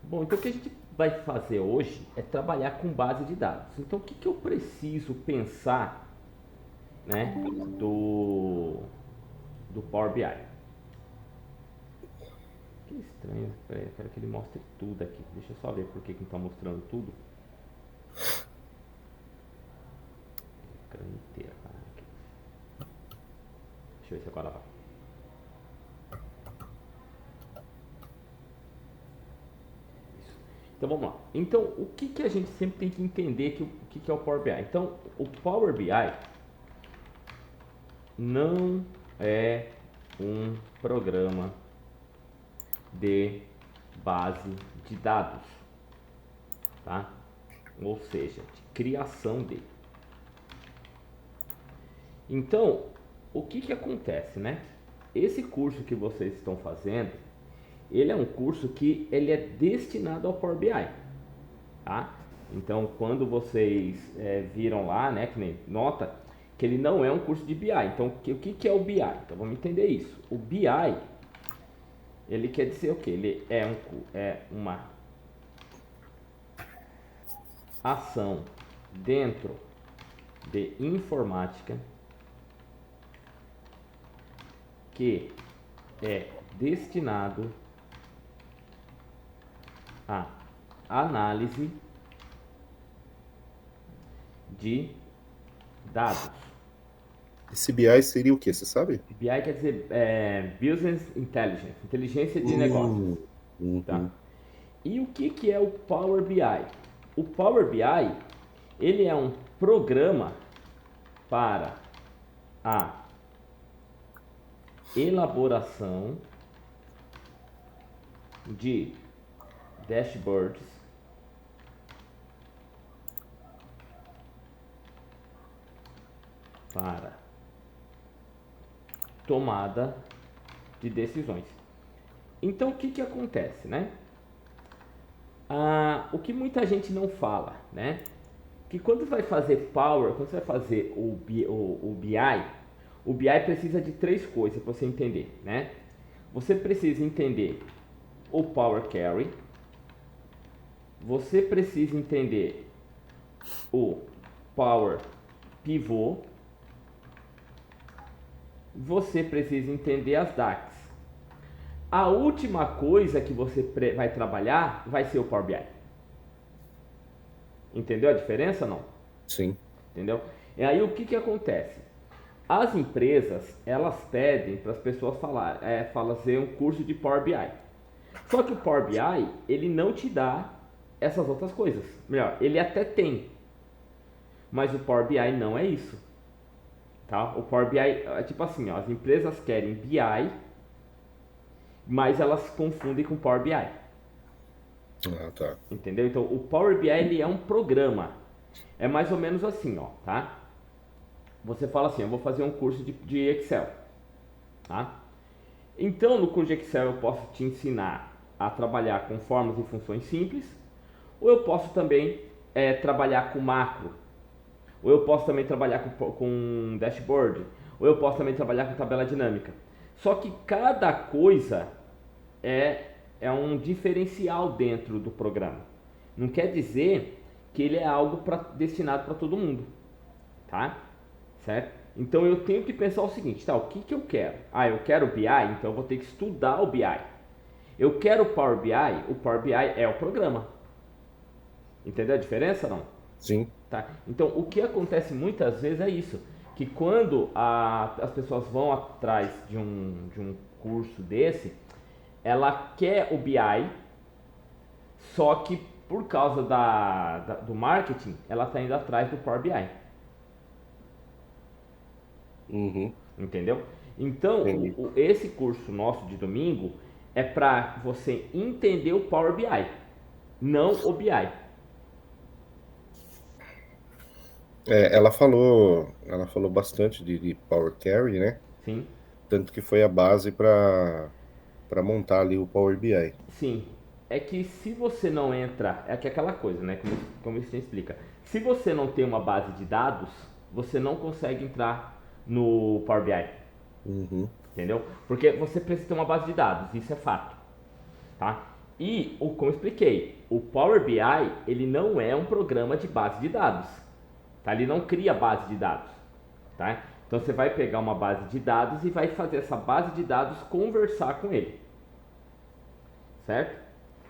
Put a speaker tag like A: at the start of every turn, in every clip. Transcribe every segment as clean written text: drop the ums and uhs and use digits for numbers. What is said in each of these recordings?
A: Bom, então o que a gente vai fazer hoje é trabalhar com base de dados. Então o que, que eu preciso pensar, né, do, do Power BI? Que estranho, peraí, eu quero que ele mostre tudo aqui. Deixa eu só ver por que que não está mostrando tudo. Ecrã inteiro. Aqui. Deixa eu ver se agora vai. Isso. Então vamos lá. Então o que, que a gente sempre tem que entender que o que é o Power BI? Então o Power BI não é um programa de base de dados, tá? Ou seja, de criação dele. Então, o que que acontece, né? Esse curso que vocês estão fazendo, ele é um curso que ele é destinado ao Power BI, tá? Então, quando vocês viram lá, né, que nem nota que ele não é um curso de BI. Então, o que que é o BI? Então, vamos entender isso. O BI, ele quer dizer o quê? Ele é uma ação dentro de informática que é destinado à análise de dados.
B: Esse BI seria o quê? Você sabe?
A: BI quer dizer Business Intelligence, inteligência de negócios,
B: Hum,
A: tá?
B: uhum.
A: E o que que é o Power BI? O Power BI, ele é um programa para a elaboração de dashboards para tomada de decisões. Então o que que acontece, né? O que muita gente não fala, né? Que quando vai fazer Power, quando você vai fazer o BI precisa de três coisas para você entender, né? Você precisa entender o Power Query, você precisa entender o Power Pivot, você precisa entender as DAX. A última coisa que você vai trabalhar vai ser o Power BI. Entendeu a diferença não?
B: Sim.
A: Entendeu? E aí o que que acontece? As empresas, elas pedem para as pessoas fazer um curso de Power BI. Só que o Power BI, ele não te dá essas outras coisas. Melhor, ele até tem, mas o Power BI não é isso, tá? O Power BI é tipo assim, ó, as empresas querem BI, mas elas confundem com Power BI.
B: Ah, tá.
A: Entendeu? Então, o Power BI ele é um programa. É mais ou menos assim, ó, tá? Você fala assim, eu vou fazer um curso de Excel, tá? Então, no curso de Excel eu posso te ensinar a trabalhar com formas e funções simples, ou eu posso também trabalhar com macro, ou eu posso também trabalhar com dashboard, ou eu posso também trabalhar com tabela dinâmica. Só que cada coisa é, é um diferencial dentro do programa. Não quer dizer que ele é algo destinado para todo mundo, tá? Certo? Então eu tenho que pensar o seguinte, tá? O que que eu quero? Ah, eu quero BI, então eu vou ter que estudar o BI. Eu quero o Power BI é o programa. Entendeu a diferença não?
B: Sim.
A: Tá? Então o que acontece muitas vezes é isso, que quando as pessoas vão atrás de um curso desse, ela quer o BI, só que por causa do marketing, ela está indo atrás do Power BI.
B: Uhum.
A: Entendeu? Então,
B: Entendi.
A: esse curso nosso de domingo é para você entender o Power BI, não o BI.
B: É, ela falou bastante de Power Query, né?
A: Sim,
B: Tanto que foi a base para montar ali o Power BI.
A: sim. É que se você não entra, é que é aquela coisa, né? Como isso explica. Se você não tem uma base de dados, você não consegue entrar no Power BI,
B: Uhum.
A: entendeu? Porque você precisa ter uma base de dados, isso é fato, tá? E, como eu expliquei, o Power BI ele não é um programa de base de dados. Tá? Ele não cria base de dados. Tá? Então você vai pegar uma base de dados e vai fazer essa base de dados conversar com ele. Certo?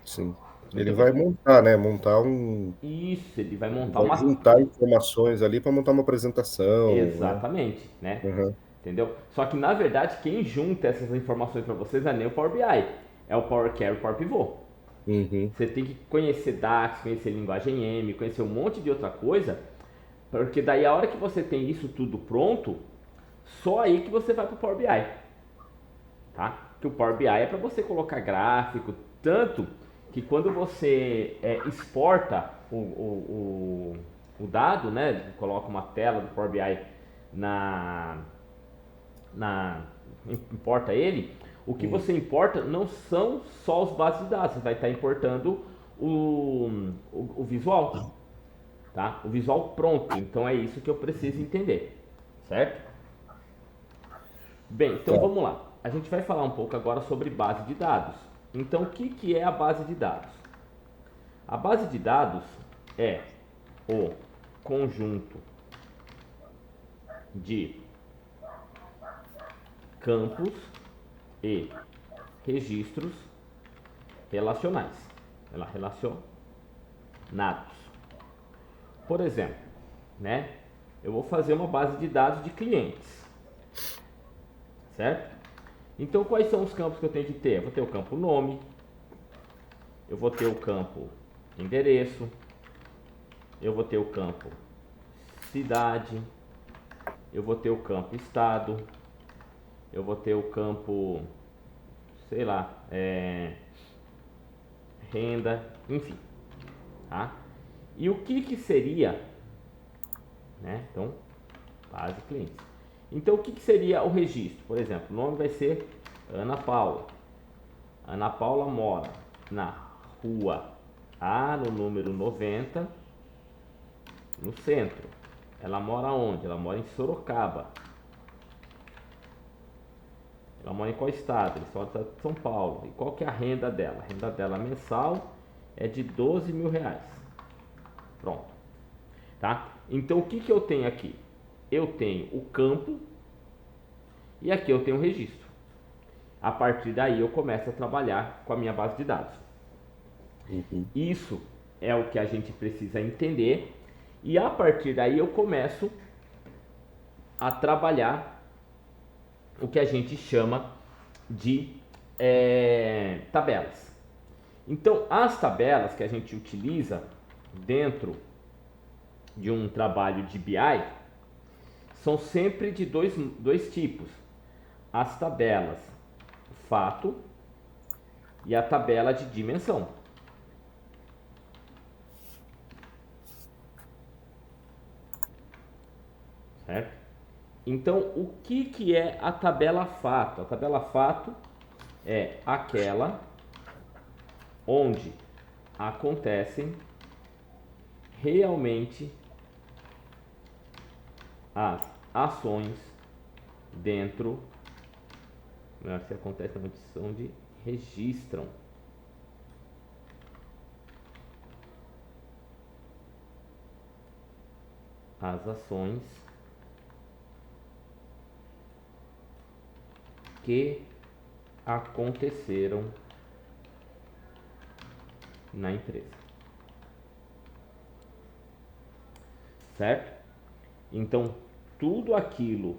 B: Sim. Ele
A: Muito
B: vai
A: bem.
B: montar, né? Montar um.
A: Isso, ele vai montar
B: Vai
A: uma.
B: juntar informações ali para montar uma apresentação, né?
A: Exatamente, né?
B: Uhum.
A: Entendeu? Só que na verdade quem junta essas informações para vocês não é nem o Power BI, é o Power Query e o Power Pivot.
B: Uhum.
A: Você tem que conhecer DAX, conhecer linguagem M, conhecer um monte de outra coisa, porque daí a hora que você tem isso tudo pronto, só aí que você vai para o Power BI, tá? Que o Power BI é para você colocar gráfico, tanto que quando você exporta o dado, né, coloca uma tela do Power BI na, importa ele, o que
B: Uhum.
A: você importa não são só os bases de dados, você vai estar importando o visual, tá? O visual pronto. Então é isso que eu preciso entender, certo? Bem, então
B: Tá.
A: vamos lá. A gente vai falar um pouco agora sobre base de dados. Então, o que é a base de dados? A base de dados é o conjunto de campos e registros relacionais, relacionados. Por exemplo, né? Eu vou fazer uma base de dados de clientes, certo? Então, quais são os campos que eu tenho que ter? Eu vou ter o campo nome, eu vou ter o campo endereço, eu vou ter o campo cidade, eu vou ter o campo estado, eu vou ter o campo, sei lá, renda, enfim, tá? E o que seria, né? Então, base clientes. Então, o que seria o registro? Por exemplo, o nome vai ser Ana Paula. Ana Paula mora na rua A, no número 90, no centro. Ela mora onde? Ela mora em Sorocaba. Ela mora em qual estado? Ela mora no estado de São Paulo. E qual que é a renda dela? A renda dela mensal é de 12 mil reais. Pronto. Tá? Então o que eu tenho aqui? Eu tenho o campo e aqui eu tenho o registro. A partir daí eu começo a trabalhar com a minha base de dados.
B: Uhum.
A: Isso é o que a gente precisa entender e a partir daí eu começo a trabalhar o que a gente chama de tabelas. Então, as tabelas que a gente utiliza dentro de um trabalho de BI são sempre de dois tipos: as tabelas fato e a tabela de dimensão. Certo? Então, o que é a tabela fato? A tabela fato é aquela onde acontecem realmente as ações dentro, não, se acontece na notição de registram as ações que aconteceram na empresa, certo? Então, tudo aquilo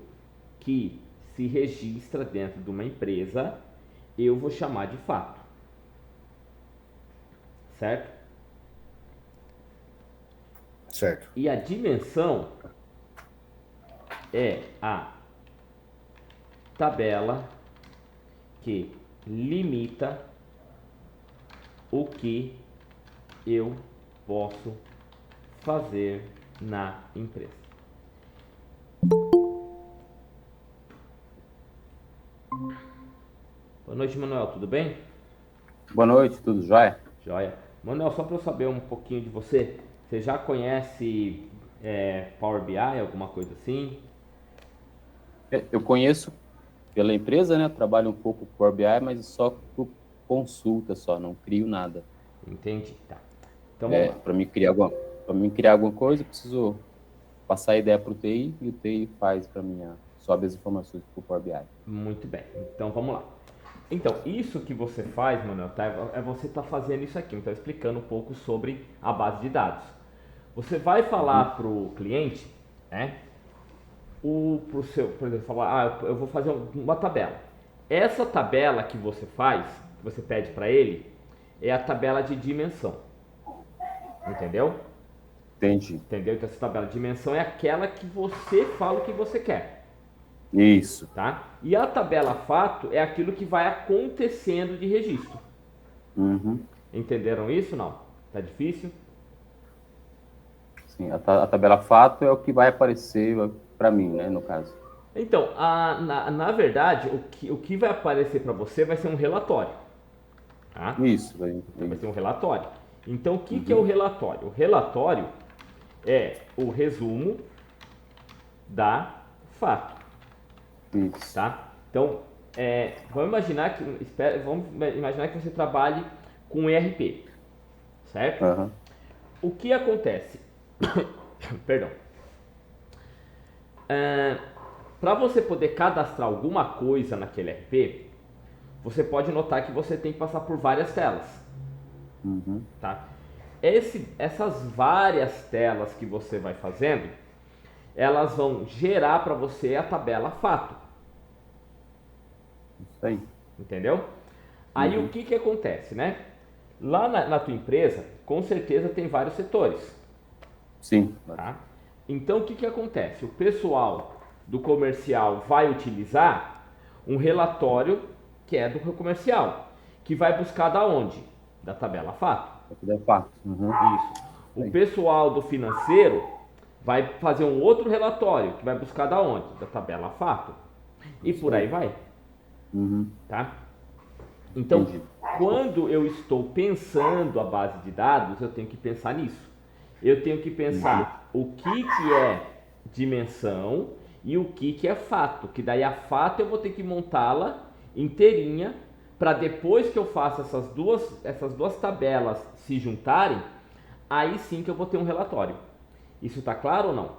A: que se registra dentro de uma empresa, eu vou chamar de fato, certo?
B: Certo.
A: E a dimensão é a tabela que limita o que eu posso fazer na empresa. Boa noite, Manuel, tudo bem?
C: Boa noite, tudo jóia?
A: Joia. Manuel, só para eu saber um pouquinho de você, você já conhece Power BI, alguma coisa assim?
C: Eu conheço pela empresa, né? Trabalho um pouco com Power BI, mas só consulta só, não crio nada.
A: Entendi, tá. Então vamos lá.
C: Para mim criar alguma coisa, eu preciso passar a ideia para o TI e o TI faz para mim, sobe as informações para o Power BI.
A: Muito bem, então vamos lá. Então, isso que você faz, Manuel, tá? É você tá fazendo isso aqui, então explicando um pouco sobre a base de dados. Você vai falar para o cliente, né? Por exemplo, falar, eu vou fazer uma tabela. Essa tabela que você faz, que você pede para ele, é a tabela de dimensão. Entendeu?
C: Entendi.
A: Entendeu? Então essa tabela de dimensão é aquela que você fala o que você quer.
C: Isso.
A: Tá? E a tabela fato é aquilo que vai acontecendo de registro.
C: Uhum.
A: Entenderam isso? Não? Tá difícil?
C: Sim, a tabela fato é o que vai aparecer para mim, né, no caso.
A: Então, na verdade, o que vai aparecer para você vai ser um relatório. Tá?
C: Isso.
A: Vai ser um relatório. Então, o que é o relatório? O relatório é o resumo da fato.
C: Isso.
A: Tá? Então, vamos imaginar que você trabalhe com ERP, certo?
C: Uhum.
A: O que acontece? Perdão. Para você poder cadastrar alguma coisa naquele ERP, você pode notar que você tem que passar por várias telas.
C: Uhum.
A: Tá? Essas várias telas que você vai fazendo, elas vão gerar para você a tabela fato.
C: Isso aí.
A: Entendeu? Aí o que acontece, né? Lá na tua empresa, com certeza tem vários setores.
C: Sim.
A: Tá? Então o que acontece? O pessoal do comercial vai utilizar um relatório que é do comercial, que vai buscar da onde? Da tabela fato.
C: Uhum.
A: Isso. O pessoal do financeiro vai fazer um outro relatório, que vai buscar da onde? Da tabela fato. E por aí vai.
C: Uhum.
A: Tá? Então,
C: Entendi.
A: quando eu estou pensando a base de dados, eu tenho que pensar nisso. Eu tenho que pensar o que é dimensão e o que é fato. Que daí a fato eu vou ter que montá-la inteirinha para depois que eu faça essas duas tabelas se juntarem, aí sim que eu vou ter um relatório. Isso está claro ou não?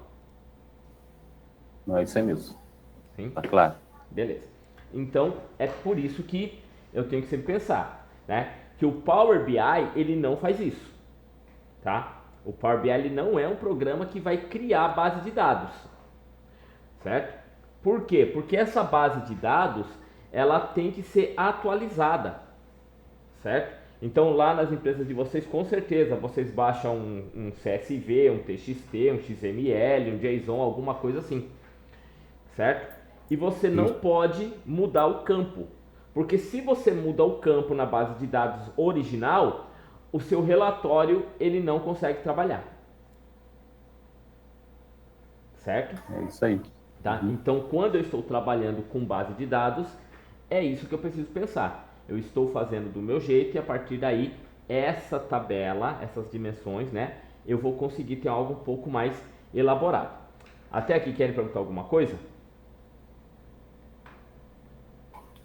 C: Não, é isso aí mesmo.
A: Sim?
C: Tá claro.
A: Beleza. Então, é por isso que eu tenho que sempre pensar, né? Que o Power BI, ele não faz isso, tá? O Power BI, ele não é um programa que vai criar base de dados, certo? Por quê? Porque essa base de dados, ela tem que ser atualizada, certo? Então, lá nas empresas de vocês, com certeza, vocês baixam um CSV, um TXT, um XML, um JSON, alguma coisa assim, certo? E você não pode mudar o campo, porque se você muda o campo na base de dados original, o seu relatório ele não consegue trabalhar, certo?
C: É isso aí.
A: Tá? Então, quando eu estou trabalhando com base de dados, é isso que eu preciso pensar. Eu estou fazendo do meu jeito e a partir daí, essa tabela, essas dimensões, né, eu vou conseguir ter algo um pouco mais elaborado. Até aqui, querem perguntar alguma coisa?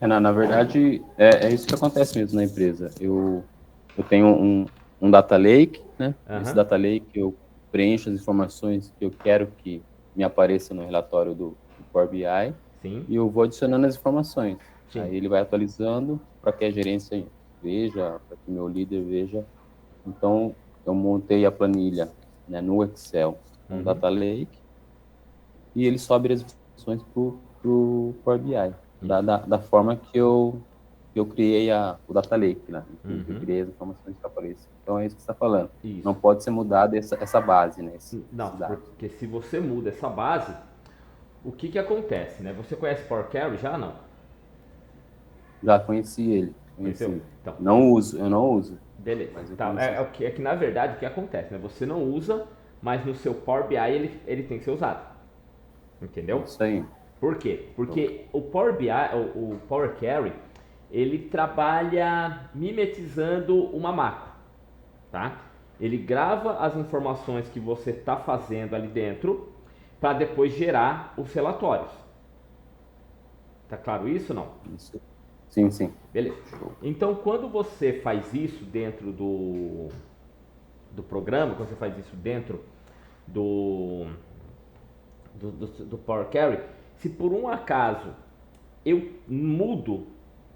C: Na verdade, é isso que acontece mesmo na empresa. Eu tenho um data lake, né? Esse data lake eu preencho as informações que eu quero que me apareça no relatório do Power BI.
A: Sim.
C: E eu vou adicionando as informações.
A: Sim.
C: Aí ele vai atualizando para que a gerência veja, para que meu líder veja. Então, eu montei a planilha, né, no Excel, no Data Lake, e ele sobe as informações para o Power BI, da forma que eu criei o Data Lake, né? Eu criei as informações que aparecem. Então, é isso que você está falando.
A: Isso.
C: Não pode ser mudada essa base, né?
A: Não, porque se você muda essa base, o que acontece, né? Você conhece Power Query já, não?
C: Já conheci ele.
A: Conheceu? Então,
C: eu não uso.
A: Beleza. Tá, é que na verdade o que acontece, né? Você não usa, mas no seu Power BI ele tem que ser usado. Entendeu?
C: Isso aí.
A: Por quê? Porque o Power BI, o Power Query, ele trabalha mimetizando uma macro, tá? Ele grava as informações que você está fazendo ali dentro para depois gerar os relatórios. Tá claro isso ou não?
C: Sim, sim.
A: Beleza. Então, quando você faz isso dentro do programa, quando você faz isso dentro do, do Power Query, se por um acaso eu mudo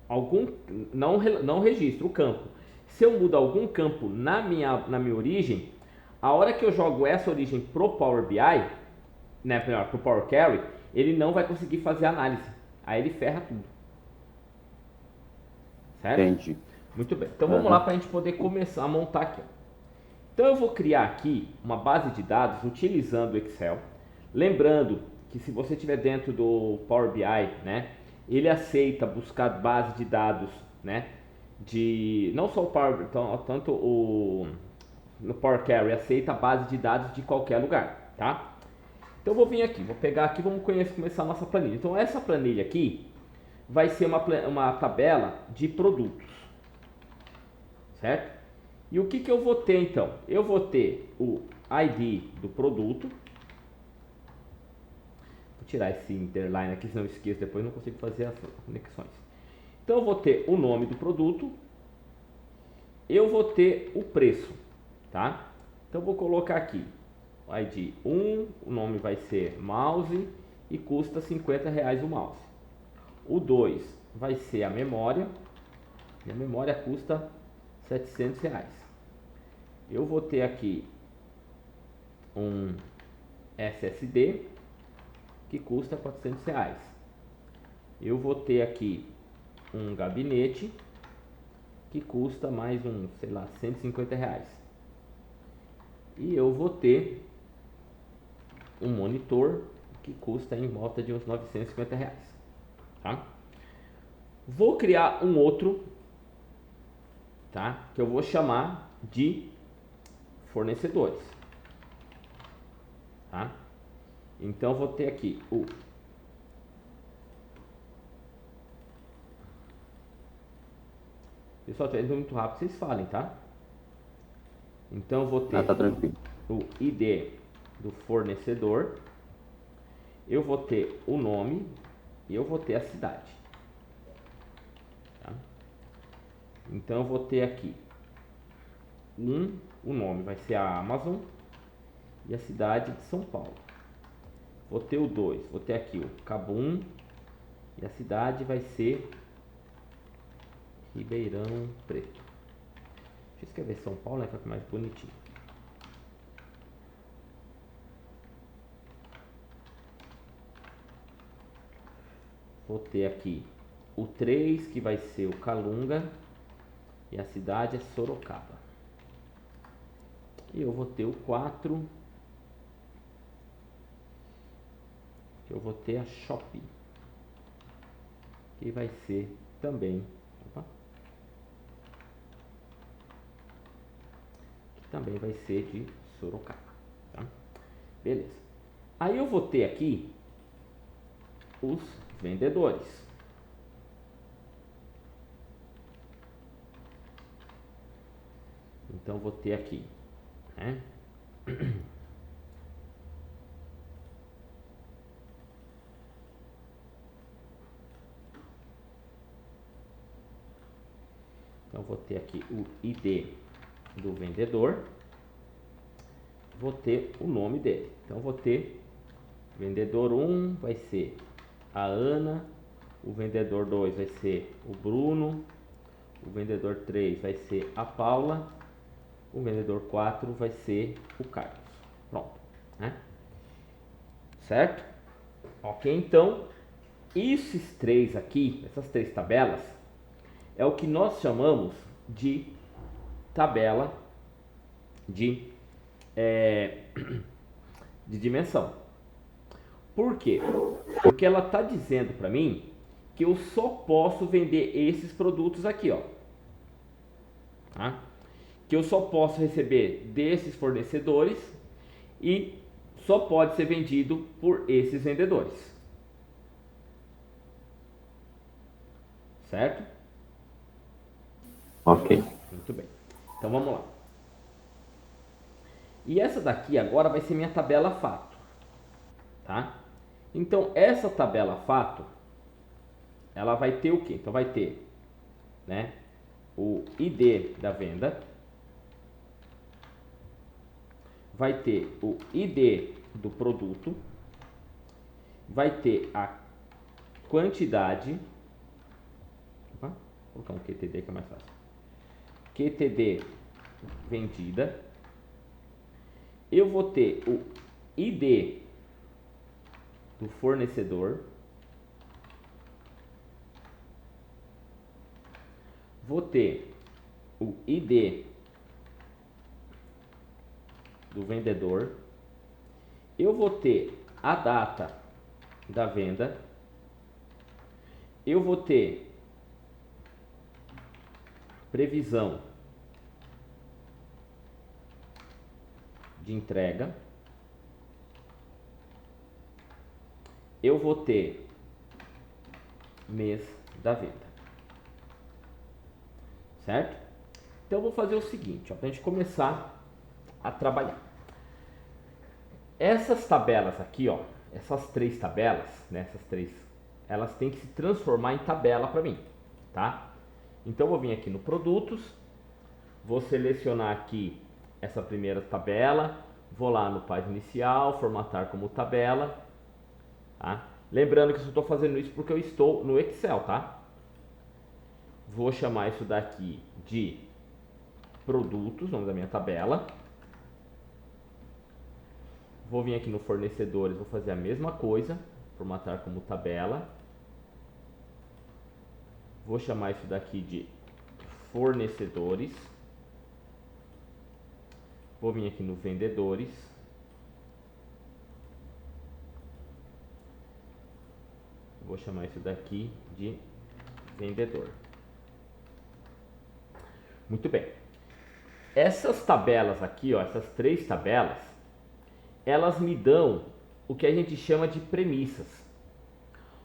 A: algum, não registro o campo, se eu mudo algum campo na minha origem, a hora que eu jogo essa origem pro Power BI, né, pro Power Query, ele não vai conseguir fazer análise. Aí ele ferra tudo. Certo?
C: Entendi.
A: Muito bem. Então vamos lá para a gente poder começar a montar aqui. Então eu vou criar aqui uma base de dados utilizando o Excel. Lembrando que se você estiver dentro do Power BI, né, ele aceita buscar base de dados, né, de não só o Power, tanto o no Power Query aceita a base de dados de qualquer lugar, tá? Então eu vou vir aqui, vou pegar aqui, vamos começar a nossa planilha. Então essa planilha aqui vai ser uma tabela de produtos, certo? E o que eu vou ter então? Eu vou ter o ID do produto. Vou tirar esse underline aqui, senão eu esqueço, depois não consigo fazer as conexões. Então eu vou ter o nome do produto. Eu vou ter o preço, tá? Então eu vou colocar aqui o ID 1, o nome vai ser mouse e custa R$50 o mouse. O 2 vai ser a memória, e a memória custa R$700. Eu vou ter aqui um SSD que custa R$400. Eu vou ter aqui um gabinete que custa mais sei lá, R$150. E eu vou ter um monitor que custa em volta de uns R$950, tá? Vou criar um outro, tá? Que eu vou chamar de fornecedores, tá? Então eu vou ter aqui o pessoal, tá indo muito rápido, vocês falem, tá? Então eu vou ter
C: Tá tranquilo.
A: o ID do fornecedor, eu vou ter o nome e eu vou ter a cidade, tá? Então eu vou ter aqui o nome vai ser a Amazon e a cidade de São Paulo. Vou ter o 2, vou ter aqui o Cabum e a cidade vai ser Ribeirão Preto. Deixa eu escrever São Paulo, né, para ficar mais bonitinho. Vou ter aqui o 3, que vai ser o Calunga, e a cidade é Sorocaba. E eu vou ter o 4, que eu vou ter a Shopee, que vai ser também, que também vai ser de Sorocaba, tá? Beleza. Aí eu vou ter aqui os vendedores. Então vou ter aqui, né? Então vou ter aqui o ID do vendedor, vou ter o nome dele. Então vou ter vendedor 1 vai ser a Ana, o vendedor 2 vai ser o Bruno, o vendedor 3 vai ser a Paula, o vendedor 4 vai ser o Carlos. Pronto, né? Certo? Ok, então esses três aqui, essas três tabelas, é o que nós chamamos de tabela de dimensão. Por quê? Porque ela está dizendo para mim que eu só posso vender esses produtos aqui, ó. Tá? Que eu só posso receber desses fornecedores e só pode ser vendido por esses vendedores. Certo?
C: Ok.
A: Muito bem. Então vamos lá. E essa daqui agora vai ser minha tabela fato, tá? Então essa tabela fato ela vai ter o quê? Então vai ter, né, o ID da venda, vai ter o ID do produto, vai ter a quantidade, vou colocar um QTD que é mais fácil, QTD vendida, eu vou ter o ID do fornecedor, vou ter o ID do vendedor, eu vou ter a data da venda, eu vou ter previsão de entrega, eu vou ter mês da venda, certo? Então eu vou fazer o seguinte, para a gente começar a trabalhar. Essas tabelas aqui, ó, essas três tabelas, né, essas três, elas têm que se transformar em tabela para mim, tá? Então eu vou vir aqui no produtos, vou selecionar aqui essa primeira tabela, vou lá no página inicial, formatar como tabela, tá? Lembrando que eu estou fazendo isso porque eu estou no Excel, tá? Vou chamar isso daqui de produtos, nome da minha tabela. Vou vir aqui no fornecedores, vou fazer a mesma coisa, formatar como tabela. Vou chamar isso daqui de fornecedores. Vou vir aqui no vendedores. Vou chamar isso daqui de vendedor. Muito bem. Essas tabelas aqui, ó, essas três tabelas, elas me dão o que a gente chama de premissas.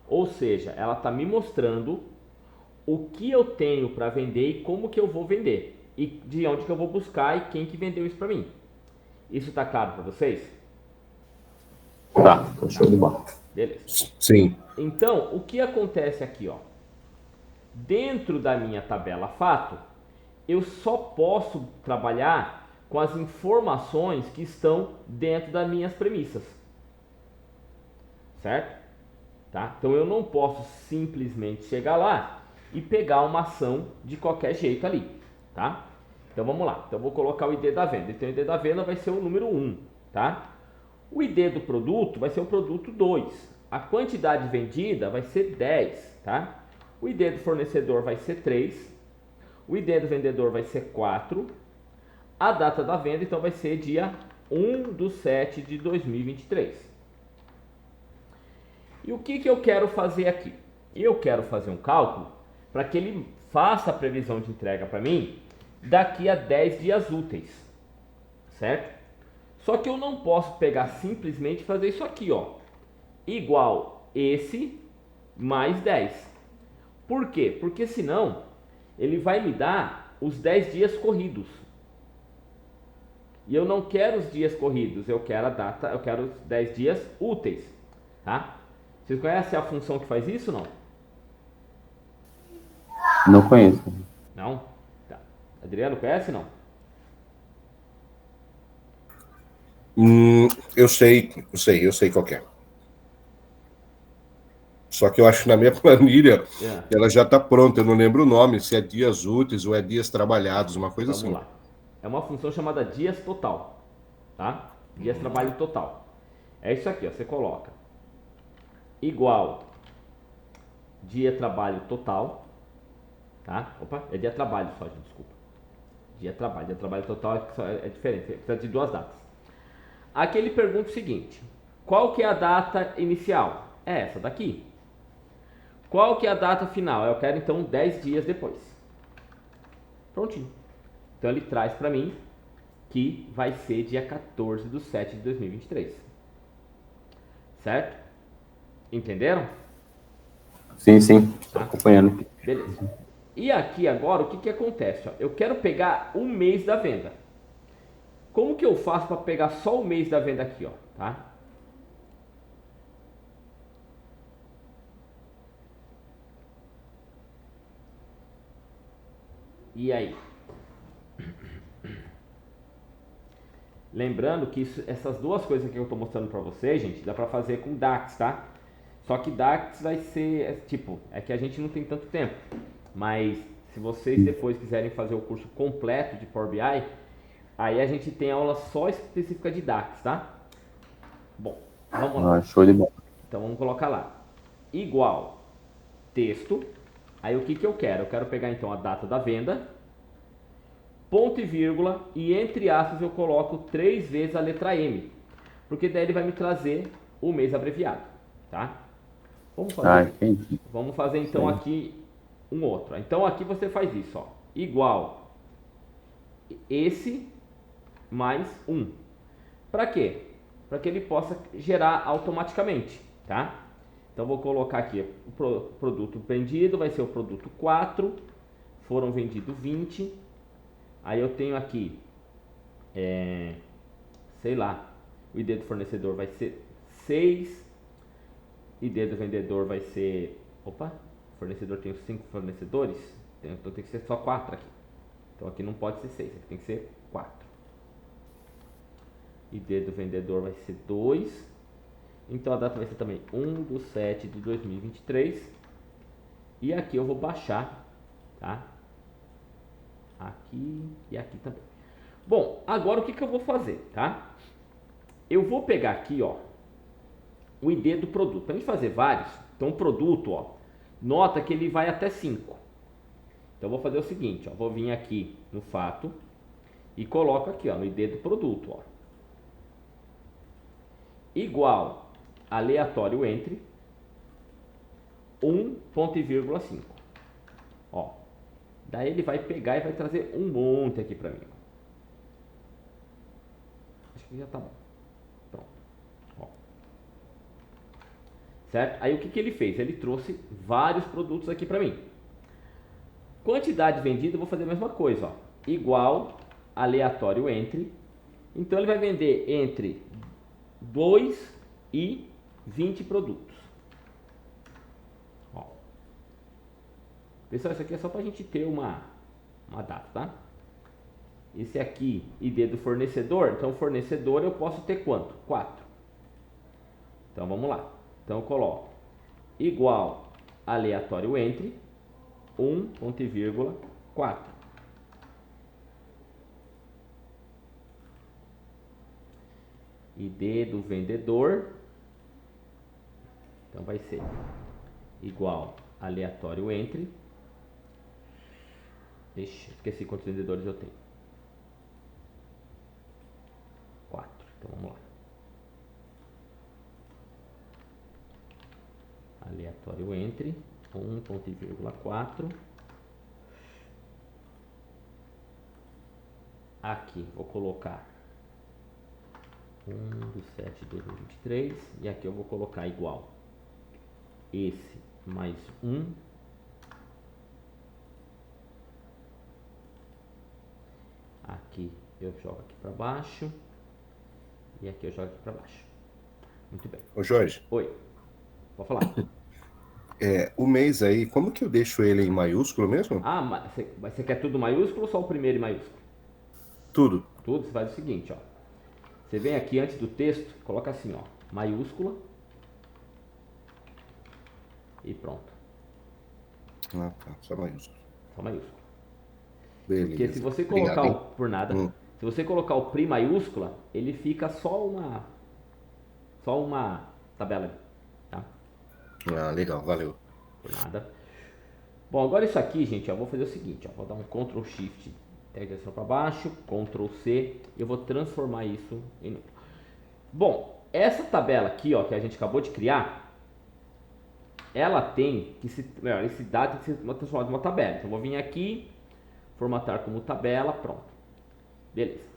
A: Ou seja, ela está me mostrando o que eu tenho para vender e como que eu vou vender. E de onde que eu vou buscar e quem que vendeu isso para mim. Isso está claro para vocês?
C: Tá, show de bola.
A: Beleza.
B: Sim.
A: Então, o que acontece aqui, ó? Dentro da minha tabela fato, eu só posso trabalhar com as informações que estão dentro das minhas premissas. Certo? Tá? Então eu não posso simplesmente chegar lá e pegar uma ação de qualquer jeito ali. Tá? Então vamos lá. Então eu vou colocar o ID da venda. Então o ID da venda vai ser o número 1. Tá? O ID do produto vai ser o produto 2. A quantidade vendida vai ser 10. Tá? O ID do fornecedor vai ser 3. O ID do vendedor vai ser 4. A data da venda, então, vai ser dia 1/7/2023. E o que eu quero fazer aqui? Eu quero fazer um cálculo para que ele faça a previsão de entrega para mim daqui a 10 dias úteis. Certo? Só que eu não posso pegar simplesmente e fazer isso aqui, ó. Igual esse mais 10. Por quê? Porque senão ele vai me dar os 10 dias corridos. E eu não quero os dias corridos, eu quero a data, eu quero os 10 dias úteis, tá? Vocês conhecem a função que faz isso, não?
C: Não conheço.
A: Não? Tá. Adriano, conhece, não?
B: Eu sei qual que é. Só que eu acho que na minha planilha ela já está pronta, eu não lembro o nome, se é dias úteis ou é dias trabalhados, uma coisa assim.
A: Vamos lá. É uma função chamada dias total, tá? Dias trabalho total. É isso aqui, ó, você coloca igual dia trabalho total, tá? Opa, é dia trabalho só, gente, desculpa. Dia trabalho total é diferente, precisa de duas datas. Aqui ele pergunta o seguinte: qual que é a data inicial? É essa daqui. Qual que é a data final? Eu quero então 10 dias depois. Prontinho. Então ele traz para mim que vai ser dia 14/7/2023. Certo? Entenderam?
C: Sim, sim. Estou acompanhando.
A: Beleza. E aqui agora o que acontece? Ó? Eu quero pegar o mês da venda. Como que eu faço para pegar só o mês da venda aqui, ó, tá? E aí? Lembrando que essas duas coisas que eu estou mostrando para vocês, gente, dá para fazer com DAX, tá? Só que DAX vai ser, é que a gente não tem tanto tempo. Mas se vocês depois quiserem fazer o curso completo de Power BI, aí a gente tem aula só específica de DAX, tá? Bom, vamos lá.
C: Show de bola.
A: Então vamos colocar lá. Igual texto. Aí o que eu quero? Eu quero pegar então a data da venda, ponto e vírgula, e entre aspas eu coloco 3 vezes a letra M. Porque daí ele vai me trazer o mês abreviado, tá? Vamos fazer então aqui um outro. Então aqui você faz isso, ó. Igual esse mais 1. Para quê? Para que ele possa gerar automaticamente, tá? Então vou colocar aqui o produto vendido, vai ser o produto 4, foram vendidos 20. Aí eu tenho aqui, sei lá, o ID do fornecedor vai ser 6, ID do vendedor vai ser, o fornecedor tem 5 fornecedores, então tem que ser só 4 aqui. Então aqui não pode ser 6, aqui tem que ser 4. ID do vendedor vai ser 2. Então a data vai ser também 1/7/2023. E aqui eu vou baixar, tá? Aqui e aqui também. Bom, agora o que eu vou fazer, tá? Eu vou pegar aqui, ó, o ID do produto. Para a gente fazer vários, então o produto, ó, nota que ele vai até 5. Então eu vou fazer o seguinte, ó, vou vir aqui no fato e coloco aqui, ó, no ID do produto, ó, igual aleatório entre 1 ponto e vírgula 5. Ó, daí ele vai pegar e vai trazer um monte aqui para mim. Acho que já tá bom. Pronto. Ó. Certo? Aí o que ele fez? Ele trouxe vários produtos aqui para mim. Quantidade vendida, eu vou fazer a mesma coisa, ó. Igual aleatório entre. Então ele vai vender entre 2 e 20 produtos. Ó. Pessoal, isso aqui é só para a gente ter uma data, tá? Esse aqui, ID do fornecedor. Então, fornecedor eu posso ter quanto? 4. Então, vamos lá. Então, eu coloco igual aleatório entre 1 ponto e vírgula 4. ID do vendedor. Então vai ser igual aleatório entre. Ixi, esqueci quantos vendedores eu tenho. 4. Então vamos lá. Aleatório entre 1 ponto e vírgula 4. Aqui vou colocar 1/7/2023 e aqui eu vou colocar igual esse mais 1 aqui eu jogo aqui para baixo e aqui eu jogo aqui para baixo. Muito bem.
B: Ô Jorge.
A: Oi. Pode falar.
B: O mês aí, como que eu deixo ele em maiúsculo mesmo?
A: Ah, mas você quer tudo maiúsculo ou só o primeiro em maiúsculo?
B: Tudo.
A: Tudo, você faz o seguinte, ó. Você vem aqui antes do texto, coloca assim, ó, maiúscula e pronto.
B: Ah, tá, só maiúsculo.
A: Só maiúsculo.
B: Beleza.
A: Porque se você colocar
B: Obrigado,
A: por nada, se você colocar o pri maiúscula, ele fica só uma tabela, tá?
B: Ah, legal, valeu.
A: Por nada. Bom, agora isso aqui, gente, ó, vou fazer o seguinte, ó, vou dar um Ctrl Shift, direção para baixo, Ctrl C, eu vou transformar isso em número. Bom, essa tabela aqui, ó, que a gente acabou de criar, ela tem que esse dado tem que ser transformado em uma tabela. Então, eu vou vir aqui, formatar como tabela, pronto. Beleza.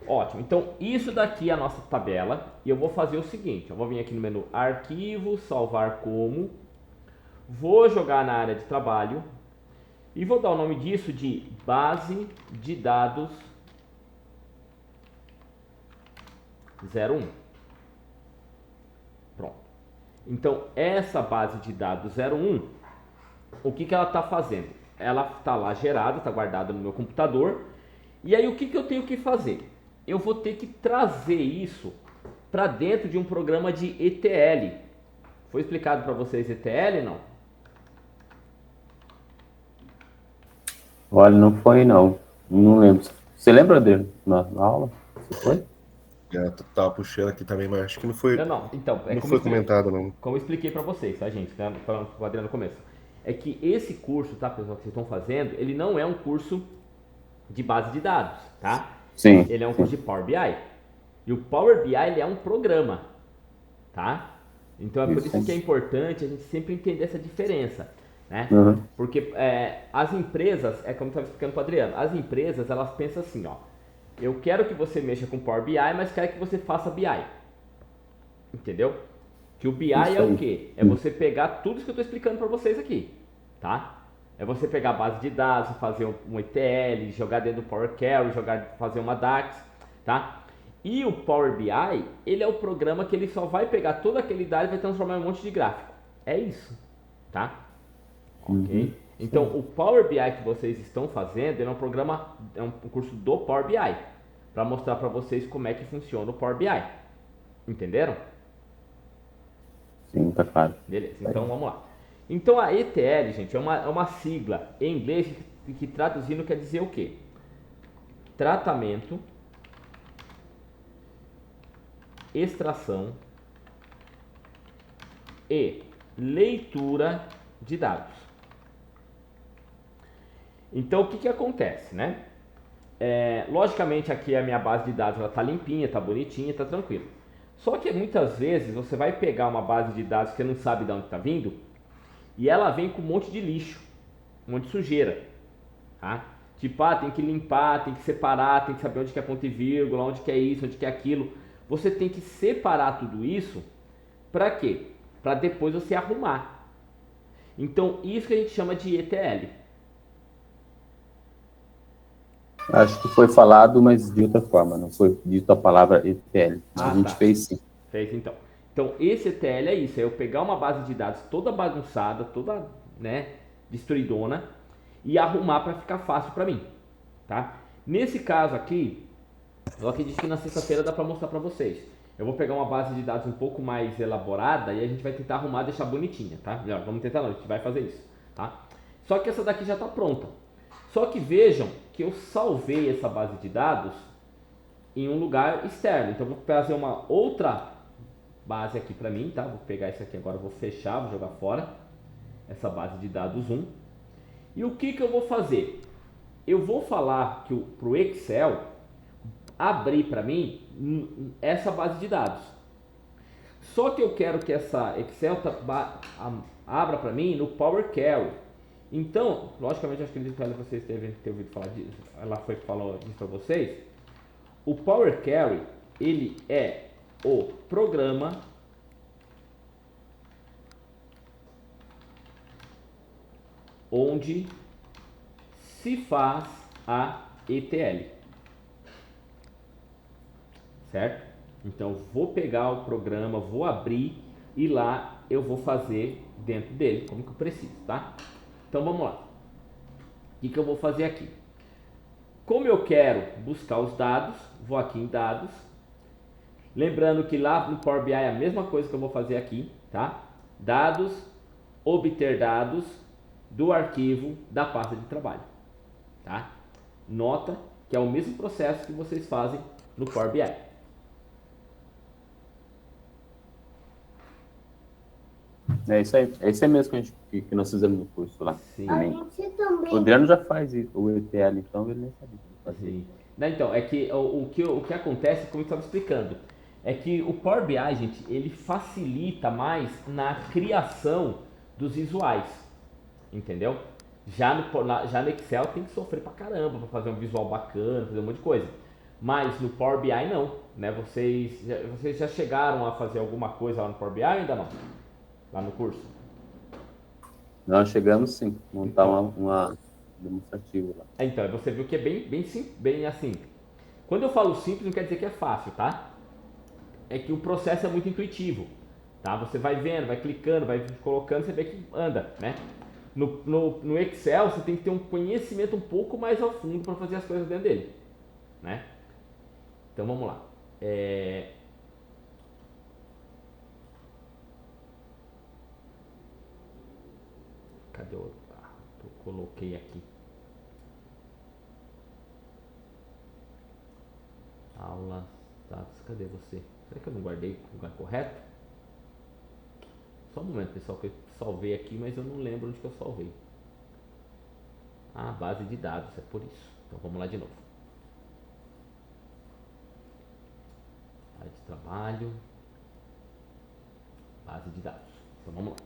A: Ótimo. Então, isso daqui é a nossa tabela. E eu vou fazer o seguinte. Eu vou vir aqui no menu Arquivo, Salvar como. Vou jogar na área de trabalho. E vou dar o nome disso de Base de Dados 01. Pronto. Então, essa base de dados 01, o que ela está fazendo? ela está lá gerada, está guardada no meu computador. E aí o que eu tenho que fazer? Eu vou ter que trazer isso para dentro de um programa de ETL. Foi explicado para vocês ETL, não?
C: Olha, não foi não. Não lembro. Você lembra dele na aula? Você foi?
B: Tava puxando aqui também, mas acho que não foi.
A: Não. Então,
B: não foi comentado, não.
A: Como eu expliquei para vocês, tá, gente? Falando com o Adriano no começo. É que esse curso, tá, pessoal, que vocês estão fazendo, ele não é um curso de base de dados, tá?
C: Sim.
A: Ele é um curso de Power BI. E o Power BI, ele é um programa, tá? Então, é por isso que é importante a gente sempre entender essa diferença, né?
C: Uhum.
A: Porque as empresas, como eu estava explicando para o Adriano, as empresas, elas pensam assim, ó. Eu quero que você mexa com Power BI, mas quero que você faça BI. Entendeu? Que o BI é o quê? É você pegar tudo isso que eu estou explicando para vocês aqui, tá? É você pegar a base de dados, fazer um ETL, jogar dentro do Power Query, fazer uma DAX, tá? E o Power BI, ele é o programa que ele só vai pegar toda aquele dado e vai transformar em um monte de gráfico. É isso, tá? Ok? Então, o Power BI que vocês estão fazendo, ele é um programa, é um curso do Power BI, para mostrar para vocês como é que funciona o Power BI. Entenderam?
C: Sim, tá claro.
A: Beleza, então vamos lá. Então a ETL, gente, é uma sigla em inglês que traduzindo quer dizer o quê? Tratamento, extração e leitura de dados. Então o que acontece, né? Logicamente aqui a minha base de dados está limpinha, está bonitinha, está tranquilo. Só que muitas vezes você vai pegar uma base de dados que você não sabe de onde está vindo e ela vem com um monte de lixo, um monte de sujeira, tá? Tipo, tem que limpar, tem que separar, tem que saber onde que é ponto e vírgula, onde que é isso, onde que é aquilo. Você tem que separar tudo isso para quê? Para depois você arrumar. Então, isso que a gente chama de ETL.
C: Acho que foi falado, mas de outra forma. Não foi dito a palavra ETL. A gente fez sim.
A: Fez então. Então, esse ETL é isso. É eu pegar uma base de dados toda bagunçada, toda, destruidona, e arrumar para ficar fácil para mim, tá? Nesse caso aqui, eu acredito que na sexta-feira dá para mostrar para vocês. Eu vou pegar uma base de dados um pouco mais elaborada e a gente vai tentar arrumar, deixar bonitinha, tá? Melhor, vamos tentar não, a gente vai fazer isso, tá? Só que essa daqui já está pronta. Só que vejam que eu salvei essa base de dados em um lugar externo. Então eu vou fazer uma outra base aqui para mim, tá? Vou pegar isso aqui agora, vou fechar, vou jogar fora essa base de dados 1. E o que eu vou fazer? Eu vou falar que para o Excel abrir para mim essa base de dados. Só que eu quero que essa Excel abra para mim no Power Query. Então, logicamente, acho que vocês devem ter ouvido falar disso. Ela falou isso para vocês. O Power Query, ele é o programa onde se faz a ETL. Certo? Então, vou pegar o programa, vou abrir e lá eu vou fazer dentro dele como que eu preciso, tá? Então, vamos lá. O que eu vou fazer aqui? Como eu quero buscar os dados, vou aqui em dados. Lembrando que lá no Power BI é a mesma coisa que eu vou fazer aqui, tá? Dados, obter dados do arquivo da pasta de trabalho, tá? Nota que é o mesmo processo que vocês fazem no Power BI.
C: É isso aí. É isso aí mesmo que nós fizemos no curso lá.
A: Sim.
C: O Adriano já faz o ETL, então ele nem sabia fazer.
A: Sim. Então, é que o que acontece, como eu estava explicando, é que o Power BI, gente, ele facilita mais na criação dos visuais, entendeu? Já no Excel tem que sofrer pra caramba pra fazer um visual bacana, fazer um monte de coisa. Mas no Power BI não, né? Vocês já chegaram a fazer alguma coisa lá no Power BI ou ainda não? Lá no curso?
C: Nós chegamos sim, montar uma demonstrativa lá.
A: Então, você viu que é bem assim. Quando eu falo simples, não quer dizer que é fácil, tá? É que o processo é muito intuitivo, tá? Você vai vendo, vai clicando, vai colocando, você vê que anda, né? No Excel você tem que ter um conhecimento um pouco mais ao fundo para fazer as coisas dentro dele, né? Então vamos lá. Cadê o... eu coloquei aqui. Aula, status, cadê você? Será que eu não guardei no lugar correto? Só um momento, pessoal, que eu salvei aqui, mas eu não lembro onde que eu salvei. Ah, base de dados, é por isso. Então vamos lá de novo. Área de trabalho. Base de dados. Então vamos lá.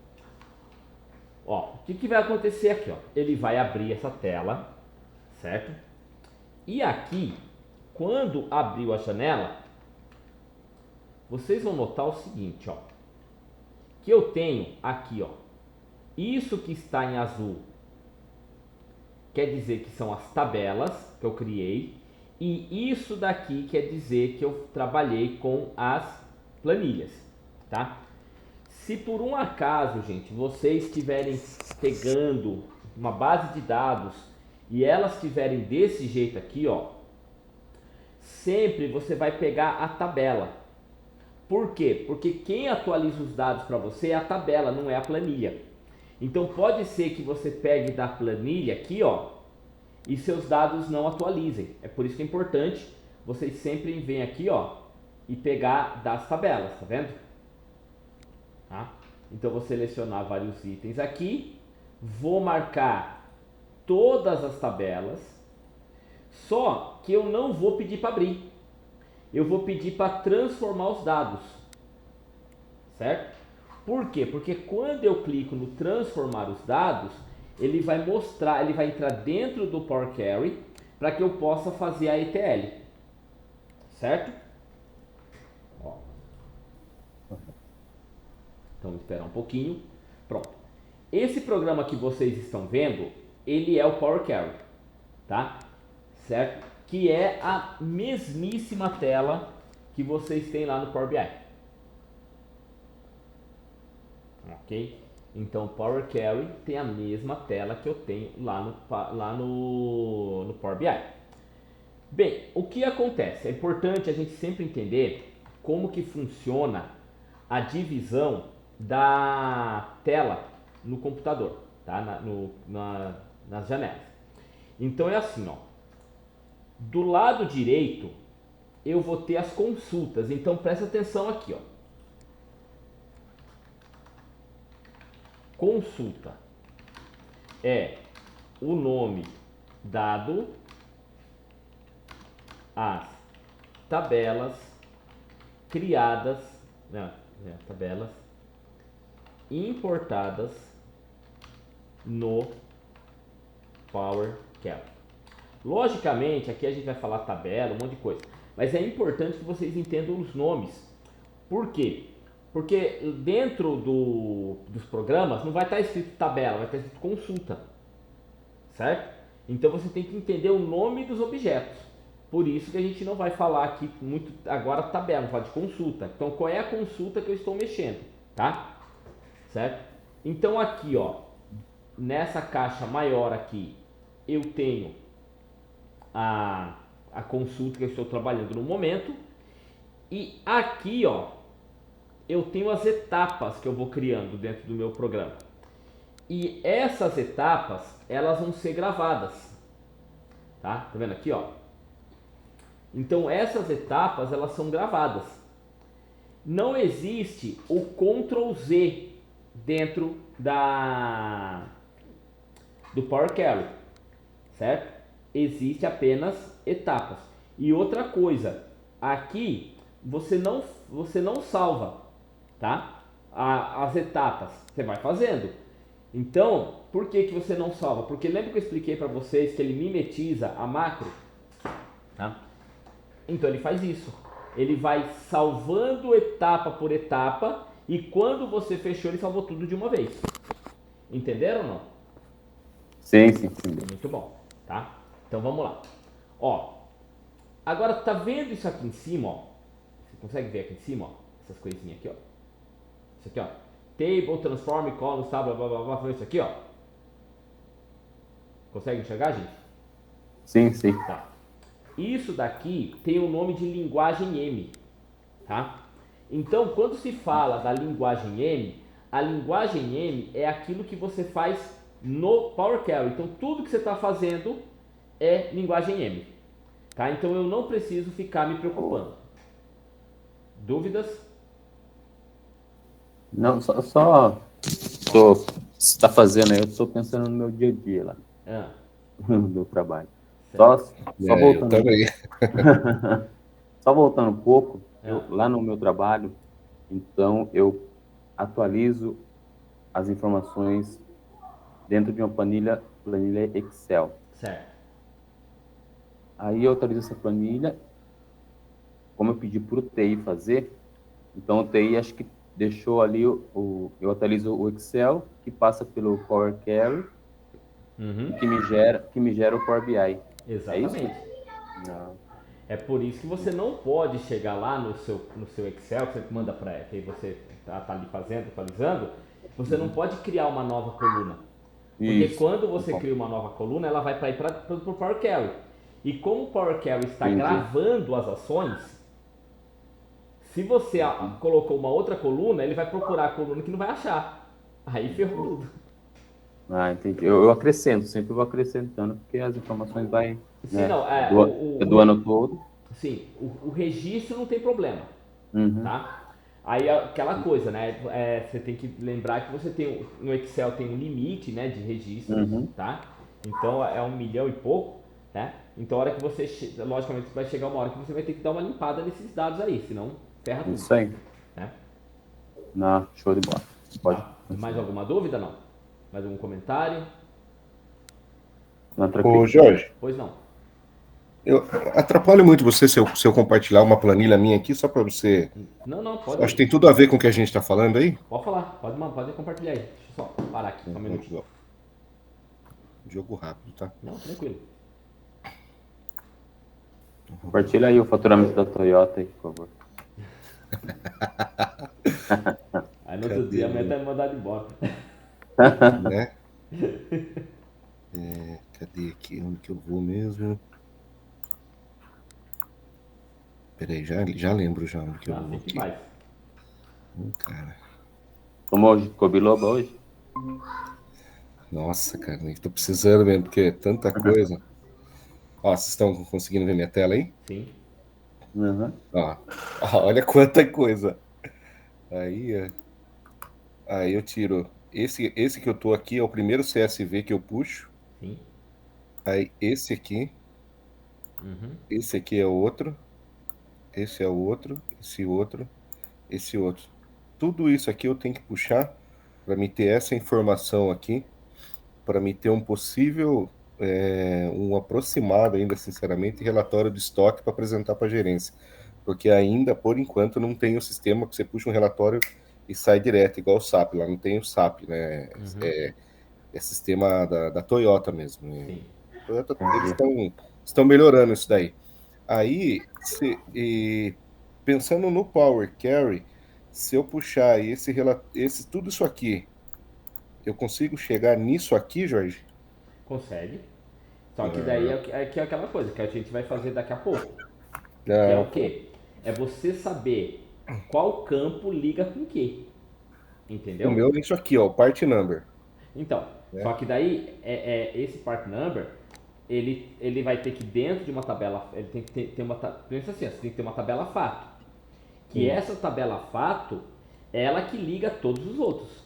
A: Ó, o que vai acontecer aqui, ó? Ele vai abrir essa tela, certo? E aqui, quando abriu a janela, vocês vão notar o seguinte, ó, que eu tenho aqui, ó, isso que está em azul quer dizer que são as tabelas que eu criei, e isso daqui quer dizer que eu trabalhei com as planilhas, tá? Se por um acaso, gente, vocês estiverem pegando uma base de dados e elas estiverem desse jeito aqui, ó, sempre você vai pegar a tabela. Por quê? Porque quem atualiza os dados para você é a tabela, não é a planilha. Então pode ser que você pegue da planilha aqui, ó, e seus dados não atualizem. É por isso que é importante vocês sempre virem aqui, ó, e pegar das tabelas, tá vendo? Tá? Então vou selecionar vários itens aqui, vou marcar todas as tabelas, só que eu não vou pedir para abrir. Eu vou pedir para transformar os dados, certo? Por quê? Porque quando eu clico no transformar os dados, ele vai mostrar, ele vai entrar dentro do Power Query para que eu possa fazer a ETL, certo? Ó. Então, vamos esperar um pouquinho. Pronto. Esse programa que vocês estão vendo, ele é o Power Query, tá? Certo? Que é a mesmíssima tela que vocês têm lá no Power BI. Ok? Então, o Power Query tem a mesma tela que eu tenho lá no Power BI. Bem, o que acontece? É importante a gente sempre entender como que funciona a divisão da tela no computador, tá? Nas janelas. Então, é assim, ó. Do lado direito, eu vou ter as consultas. Então, presta atenção aqui, ó. Consulta é o nome dado às tabelas criadas, tabelas importadas no Power Query. Logicamente, aqui a gente vai falar tabela, um monte de coisa, mas é importante que vocês entendam os nomes. Por quê? Porque dentro dos programas não vai estar escrito tabela, vai estar escrito consulta, certo? Então você tem que entender o nome dos objetos. Por isso que a gente não vai falar aqui muito agora tabela, vamos falar de consulta. Então qual é a consulta que eu estou mexendo, tá? Certo? Então aqui, ó, nessa caixa maior aqui, eu tenho a consulta que eu estou trabalhando no momento. E aqui, ó, eu tenho as etapas que eu vou criando dentro do meu programa. E essas etapas, elas vão ser gravadas. Tá? Tá vendo aqui, ó? Então, essas etapas, elas são gravadas. Não existe o Ctrl Z dentro do Power Query, certo? Existe apenas etapas. E outra coisa, aqui você não salva, tá? As etapas, você vai fazendo. Então, por que você não salva? Porque lembra que eu expliquei para vocês que ele mimetiza a macro? Tá? Então ele faz isso. Ele vai salvando etapa por etapa e quando você fechou, ele salvou tudo de uma vez. Entenderam ou não?
C: Sim, sim.
A: Muito bom, tá? Então vamos lá. Ó, agora tá vendo isso aqui em cima, ó? Você consegue ver aqui em cima, ó? Essas coisinhas aqui, ó. Isso aqui, ó. Table, transform, columns, tá, blá, blá, blá, blá, isso aqui, ó. Consegue enxergar, gente?
C: Sim, sim.
A: Tá. Isso daqui tem o nome de linguagem M, tá? Então, quando se fala da linguagem M, a linguagem M é aquilo que você faz no Power Query. Então, tudo que você está fazendo é linguagem M, tá? Então, eu não preciso ficar me preocupando. Dúvidas?
C: Não, só você está fazendo aí, eu estou pensando no meu dia a dia lá, no meu trabalho. Só
B: Eu
C: voltando,
B: também.
C: só voltando um pouco,
A: Ah.
C: lá no meu trabalho, então eu atualizo as informações dentro de uma planilha Excel.
A: Certo.
C: Aí eu atualizo essa planilha, como eu pedi para o TI fazer, então o TI acho que deixou ali, eu atualizo o Excel, que passa pelo Power Query, que me gera o Power BI. É isso?
A: Exatamente.
C: Não.
A: É por isso que você não pode chegar lá no seu Excel, que você manda para que você tá ali fazendo, atualizando, você não pode criar uma nova coluna. Porque
C: Isso.
A: quando você cria uma nova coluna, ela vai para o Power Query. E como o Power Query está gravando as ações, se você colocou uma outra coluna, ele vai procurar a coluna que não vai achar. Aí ferrou tudo.
C: Ah, entendi. Eu acrescento, sempre vou acrescentando, porque as informações vai,
A: Sim,
C: né,
A: não,
C: do ano todo.
A: Sim, o registro não tem problema,
C: Uhum.
A: tá? Aí aquela coisa, né? Você tem que lembrar que você tem no Excel tem um limite, né, de registros, tá? Então é 1 milhão e pouco, né? Então a hora que você, logicamente vai chegar uma hora que você vai ter que dar uma limpada nesses dados aí, senão ferra tudo.
C: Isso aí.
A: Né?
C: Não, show de bola. Pode.
A: Tá. Mais alguma dúvida, não? Mais algum comentário?
C: Não, tranquilo.
B: Ô, Jorge,
A: Pois não.
B: eu atrapalho muito você se eu compartilhar uma planilha minha aqui, só para você.
A: Não, pode.
B: Acho que tem tudo a ver com o que a gente está falando aí.
A: Pode falar, pode compartilhar aí. Deixa eu só parar aqui, só um minutinho.
B: Jogo rápido, tá?
A: Não, tranquilo.
C: Compartilha aí o faturamento da Toyota aí, por favor.
A: Aí no outro dia a meta é mandar embora.
B: Né? Cadê aqui? Onde que eu vou mesmo? Peraí, já lembro já onde que eu vou
A: Fique
B: aqui.
A: mais.
B: Cara.
C: Tomou Cobiloba hoje?
B: Nossa, cara, tô precisando mesmo, porque é tanta coisa. Ó, vocês estão conseguindo ver minha tela aí?
A: Sim.
C: Uhum.
B: Ó, olha quanta coisa. Aí eu tiro. Esse que eu tô aqui é o primeiro CSV que eu puxo.
A: Sim.
B: Aí esse aqui. Esse aqui é o outro. Esse é o outro. Esse outro. Esse outro. Tudo isso aqui eu tenho que puxar para me ter essa informação aqui, para me ter um possível, um aproximado ainda, sinceramente, relatório de estoque para apresentar para a gerência. Porque ainda, por enquanto, não tem o sistema que você puxa um relatório e sai direto, igual o SAP. Lá não tem o SAP, né? É sistema da Toyota mesmo.
A: Sim.
B: Toyota, eles estão melhorando isso daí. Aí, pensando no Power Query, se eu puxar tudo isso aqui, eu consigo chegar nisso aqui, Jorge?
A: Consegue. Só que daí é aquela coisa que a gente vai fazer daqui a pouco. Que
B: Não,
A: é o quê? É você saber qual campo liga com o quê. Entendeu?
B: O meu é isso aqui, ó, o part number.
A: Então, só que daí esse part number, ele vai ter que dentro de uma tabela, ele tem que ter uma, pensa assim, você tem que ter uma tabela fato. Que essa tabela fato, ela que liga todos os outros.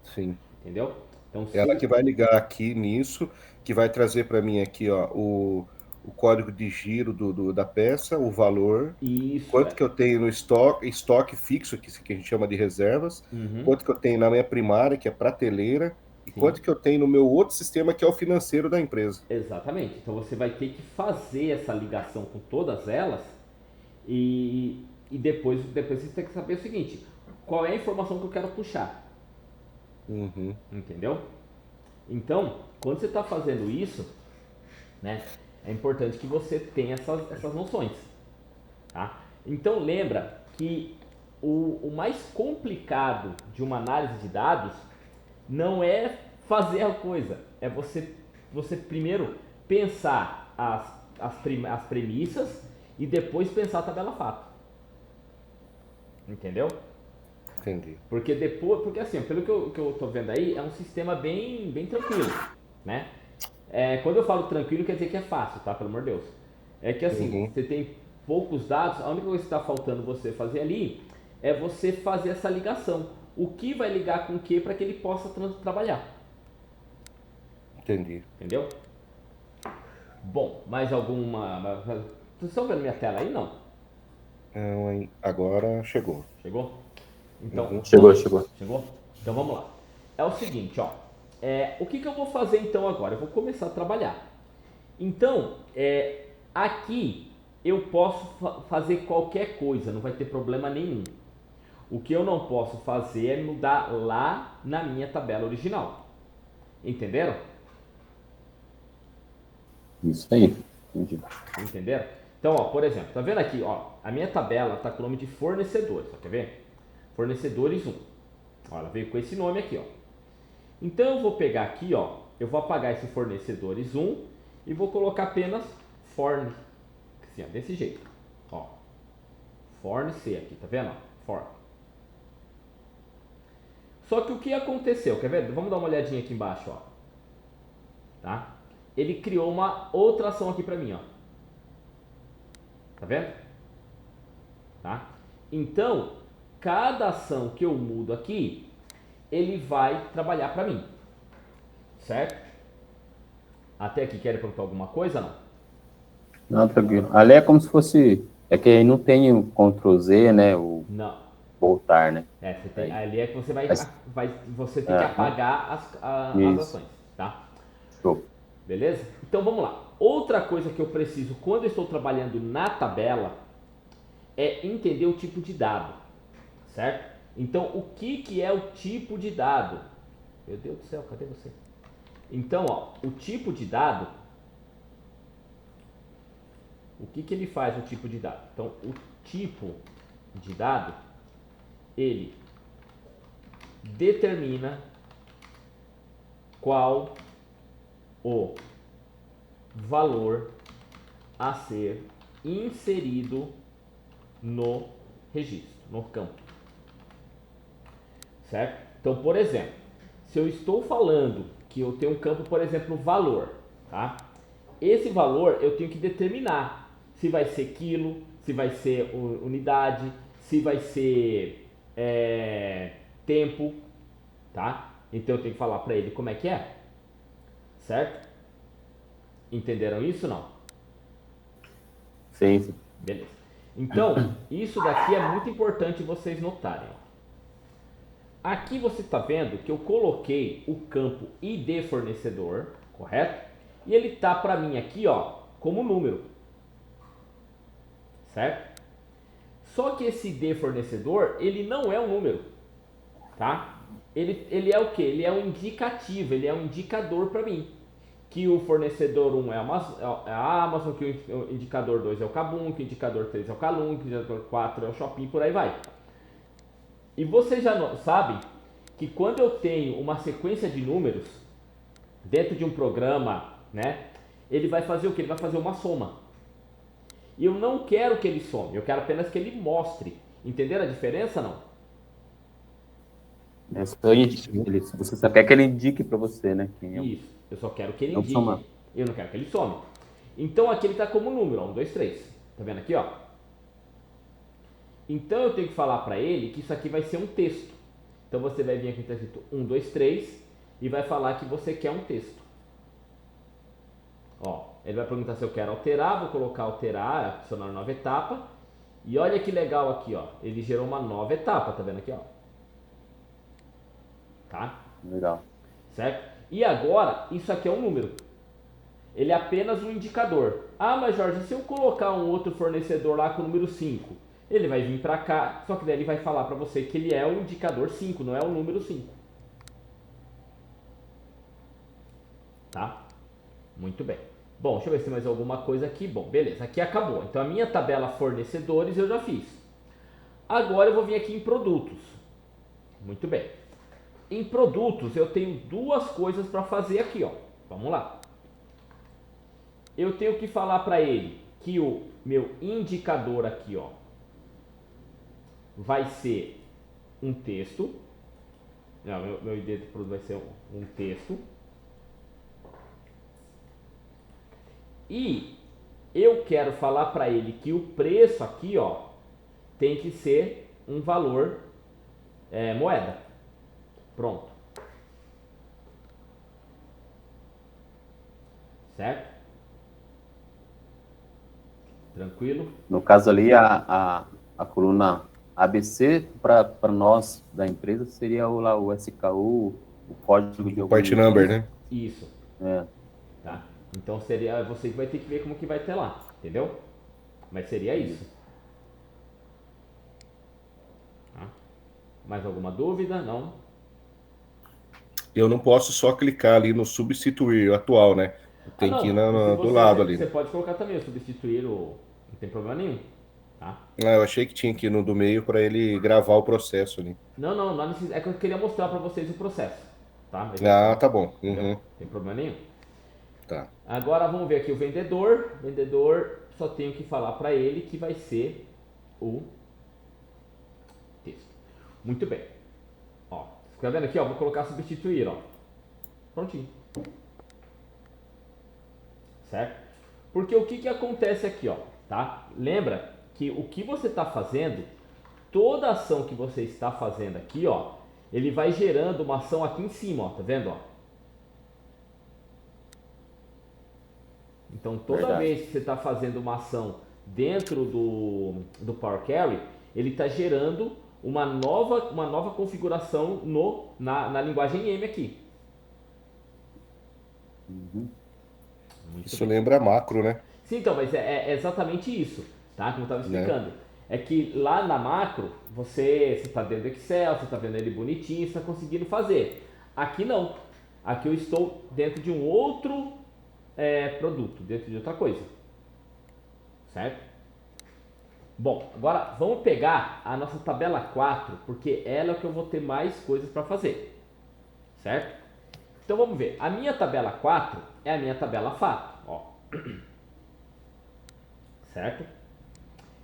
B: Sim.
A: Entendeu? Então,
B: Ela que vai ligar aqui nisso, que vai trazer para mim aqui, ó, o código de giro da peça, o valor,
A: isso,
B: quanto que eu tenho no estoque fixo, que a gente chama de reservas, quanto que eu tenho na minha primária, que é prateleira, e quanto que eu tenho no meu outro sistema, que é o financeiro da empresa.
A: Exatamente. Então você vai ter que fazer essa ligação com todas elas e depois você tem que saber o seguinte, qual é a informação que eu quero puxar. Entendeu? Então, quando você está fazendo isso, né, é importante que você tenha essas noções. Tá? Então lembra que o mais complicado de uma análise de dados não é fazer a coisa, é você você primeiro pensar as premissas e depois pensar a tabela fato. Entendeu?
B: Entendi.
A: Porque depois, porque assim, pelo que eu tô vendo aí, é um sistema bem tranquilo, né? Quando eu falo tranquilo, quer dizer que é fácil, tá? Pelo amor de Deus. É que assim, você tem poucos dados, a única coisa que está faltando você fazer ali é você fazer essa ligação. O que vai ligar com o que para que ele possa trabalhar.
B: Entendi.
A: Entendeu? Bom, mais alguma... Vocês estão vendo minha tela aí, não?
B: Agora chegou.
A: Chegou? Então,
C: Chegou.
A: Chegou? Então vamos lá. É o seguinte, ó. O que eu vou fazer então agora? Eu vou começar a trabalhar. Então, aqui eu posso fazer qualquer coisa, não vai ter problema nenhum. O que eu não posso fazer é mudar lá na minha tabela original. Entenderam?
C: Isso aí. Entendi.
A: Entenderam? Então, ó, por exemplo, tá vendo aqui, ó, a minha tabela tá com o nome de fornecedores, ó, quer ver? Fornecedores 1. Ó, ela veio com esse nome aqui, ó. Então eu vou pegar aqui, ó, eu vou apagar esse fornecedores 1 e vou colocar apenas forne, assim, ó, desse jeito, ó. Fornecer aqui, tá vendo? Forne. Só que o que aconteceu, quer ver? Vamos dar uma olhadinha aqui embaixo, ó. Tá? Ele criou uma outra ação aqui pra mim, ó. Tá vendo? Tá? Então, cada ação que eu mudo aqui, ele vai trabalhar pra mim. Certo? Até aqui, querem perguntar alguma coisa, não?
C: Não, tranquilo. Ali é como se fosse... É que aí não tem o Ctrl Z, né? O
A: Não.
C: voltar, né?
A: Você tem, ali é que você você tem que
C: Aham.
A: apagar as
C: Isso.
A: ações, tá?
C: Show.
A: Beleza? Então vamos lá. Outra coisa que eu preciso quando eu estou trabalhando na tabela é entender o tipo de dado, certo? Então o que é o tipo de dado? Meu Deus do céu, cadê você? Então, ó, o tipo de dado, o que ele faz o tipo de dado? Então, o tipo de dado, ele determina qual o valor a ser inserido no registro, no campo. Certo? Então, por exemplo, se eu estou falando que eu tenho um campo, por exemplo, valor, tá? Esse valor eu tenho que determinar se vai ser quilo, se vai ser unidade, se vai ser tempo, tá? Então eu tenho que falar para ele como é que é, certo? Entenderam isso ou não?
C: Sim.
A: Beleza. Então, isso daqui é muito importante vocês notarem. Aqui você está vendo que eu coloquei o campo ID fornecedor, correto? E ele tá para mim aqui, ó, como número, certo? Só que esse ID fornecedor, ele não é um número, tá? Ele é o que? Ele é um indicativo, ele é um indicador para mim. Que o fornecedor 1 é a Amazon, que o indicador 2 é o Kabum, que o indicador 3 é o Kalum, que o indicador 4 é o Shopping, por aí vai. E vocês já sabem que quando eu tenho uma sequência de números dentro de um programa, né, ele vai fazer o que? Ele vai fazer uma soma. E eu não quero que ele some, eu quero apenas que ele mostre. Entenderam a diferença, não?
C: Você só quer que ele indique para você, né? Quem é.
A: Isso, eu só quero que ele
C: Não
A: indique.
C: somar.
A: Eu não quero que ele some. Então aqui ele está como número, ó, 1, 2, 3. Tá vendo aqui, ó? Então eu tenho que falar para ele que isso aqui vai ser um texto. Então você vai vir aqui está escrito 1, 2, 3 e vai falar que você quer um texto. Ó, ele vai perguntar se eu quero alterar, vou colocar alterar, adicionar nova etapa. E olha que legal aqui, ó. Ele gerou uma nova etapa, tá vendo aqui, ó? Tá?
C: Legal.
A: Certo? E agora, isso aqui é um número. Ele é apenas um indicador. Ah, mas Jorge, se eu colocar um outro fornecedor lá com o número 5, ele vai vir para cá, só que daí ele vai falar para você que ele é o indicador 5, não é o número 5. Tá? Muito bem. Bom, deixa eu ver se tem mais alguma coisa aqui. Bom, beleza, aqui acabou. Então a minha tabela fornecedores eu já fiz. Agora eu vou vir aqui em produtos. Muito bem. Em produtos eu tenho duas coisas para fazer aqui, ó. Vamos lá. eu tenho que falar para ele que o meu indicador aqui, ó, vai ser um texto. Não, meu ID de produto vai ser um texto. E eu quero falar para ele que o preço aqui, ó, tem que ser um valor moeda. Pronto. Certo? Tranquilo?
C: No caso ali, a coluna ABC, para nós da empresa, seria o SKU, o código de
B: O part number, né?
A: Isso.
C: É.
A: Tá? Então seria você que vai ter que ver como que vai ter lá, entendeu? Mas seria isso. Tá? Mais alguma dúvida? Não?
B: Eu não posso só clicar ali no substituir atual, né? Tem que ir do lado ali.
A: Você pode colocar também o substituir o... Não tem problema nenhum. Tá?
B: Eu achei que tinha que ir no do meio para ele gravar o processo ali.
A: Não necessita. É que eu queria mostrar para vocês o processo. Tá? Mas
B: Tá bom.
A: Não tem problema nenhum.
B: Tá.
A: Agora vamos ver aqui o vendedor. Vendedor, só tenho que falar para ele que vai ser o texto. Muito bem. Ó, tá vendo aqui, ó? Vou colocar substituir, ó. Prontinho. Certo? Porque o que acontece aqui, ó, tá? Lembra que o que você está fazendo, toda ação que você está fazendo aqui, ó, ele vai gerando uma ação aqui em cima, ó, tá vendo, ó? Então toda vez que você está fazendo uma ação dentro do Power Query, ele está gerando uma nova configuração na linguagem M aqui.
B: Isso lembra macro, né?
A: Sim, então, mas é exatamente isso, tá? Como eu estava explicando. É que lá na macro, você está dentro do Excel, você está vendo ele bonitinho, você está conseguindo fazer. Aqui não. Aqui eu estou dentro de um outro produto, dentro de outra coisa. Certo? Bom, agora vamos pegar a nossa tabela 4, porque ela é o que eu vou ter mais coisas para fazer. Certo? Então vamos ver. A minha tabela 4 é a minha tabela fato. Ó. Certo?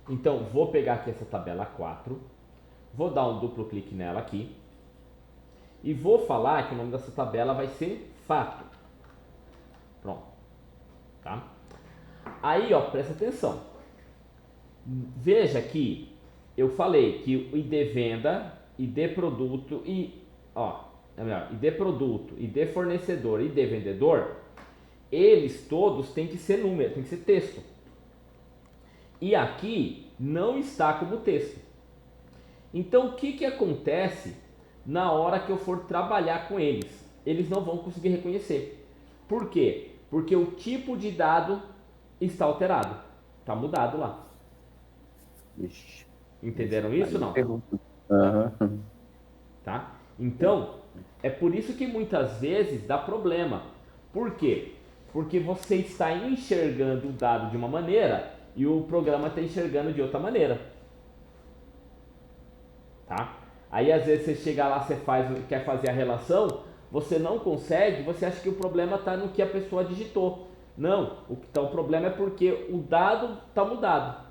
A: Então vou pegar aqui essa tabela 4, vou dar um duplo clique nela aqui e vou falar que o nome dessa tabela vai ser fato. Pronto. Tá? Aí, ó, presta atenção. Veja que eu falei que o ID venda, ID produto e, ó, é melhor, ID produto, ID fornecedor, ID vendedor, eles todos têm que ser número, tem que ser texto. E aqui não está como texto. Então o que acontece na hora que eu for trabalhar com eles? Eles não vão conseguir reconhecer. Por quê? Porque o tipo de dado está alterado. Está mudado lá.
C: Ixi.
A: Entenderam isso ou não?
C: Uhum.
A: Tá? Então, é por isso que muitas vezes dá problema. Por quê? Porque você está enxergando o dado de uma maneira e o programa está enxergando de outra maneira. Tá? Aí às vezes você chega lá, você quer fazer a relação, você não consegue, você acha que o problema está no que a pessoa digitou. Não, o problema é porque o dado está mudado.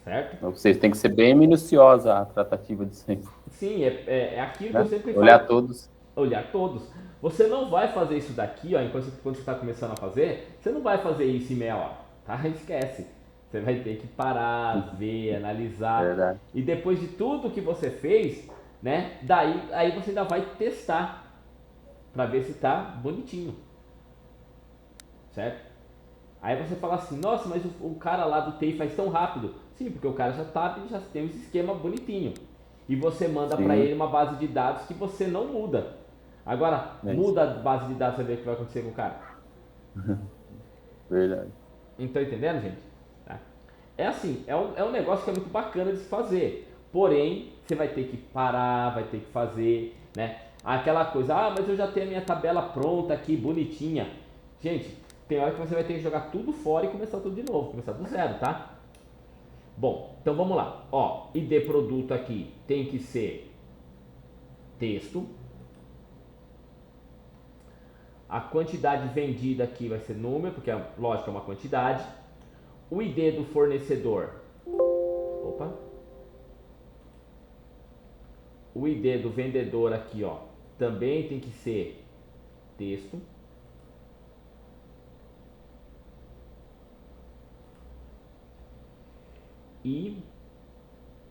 A: Certo?
C: Vocês têm que ser bem minuciosa a tratativa disso aí.
A: Sim, é aquilo que eu sempre falo.
C: Olhar todos.
A: Olhar todos. Você não vai fazer isso daqui, ó, quando você está começando a fazer, você não vai fazer isso em meia hora, tá? Esquece. Você vai ter que parar, ver, analisar.
C: Verdade.
A: E depois de tudo que você fez, né? Aí você ainda vai testar para ver se tá bonitinho. Certo? Aí você fala assim, nossa, mas o cara lá do TI faz tão rápido. Sim, porque o cara já tem um esquema bonitinho. E você manda para ele uma base de dados que você não muda. Agora, muda a base de dados, você vê o que vai acontecer com o cara.
C: Verdade.
A: Então, entendendo, gente? Tá? É assim, é um negócio que é muito bacana de se fazer. Porém, você vai ter que parar, vai ter que fazer, né? Aquela coisa, mas eu já tenho a minha tabela pronta aqui, bonitinha. Gente, tem hora que você vai ter que jogar tudo fora e começar tudo de novo, começar do zero, tá? Bom, então vamos lá. Ó, ID produto aqui tem que ser texto. A quantidade vendida aqui vai ser número, porque lógico é uma quantidade. O ID do fornecedor. Opa. O ID do vendedor aqui, ó, também tem que ser texto. E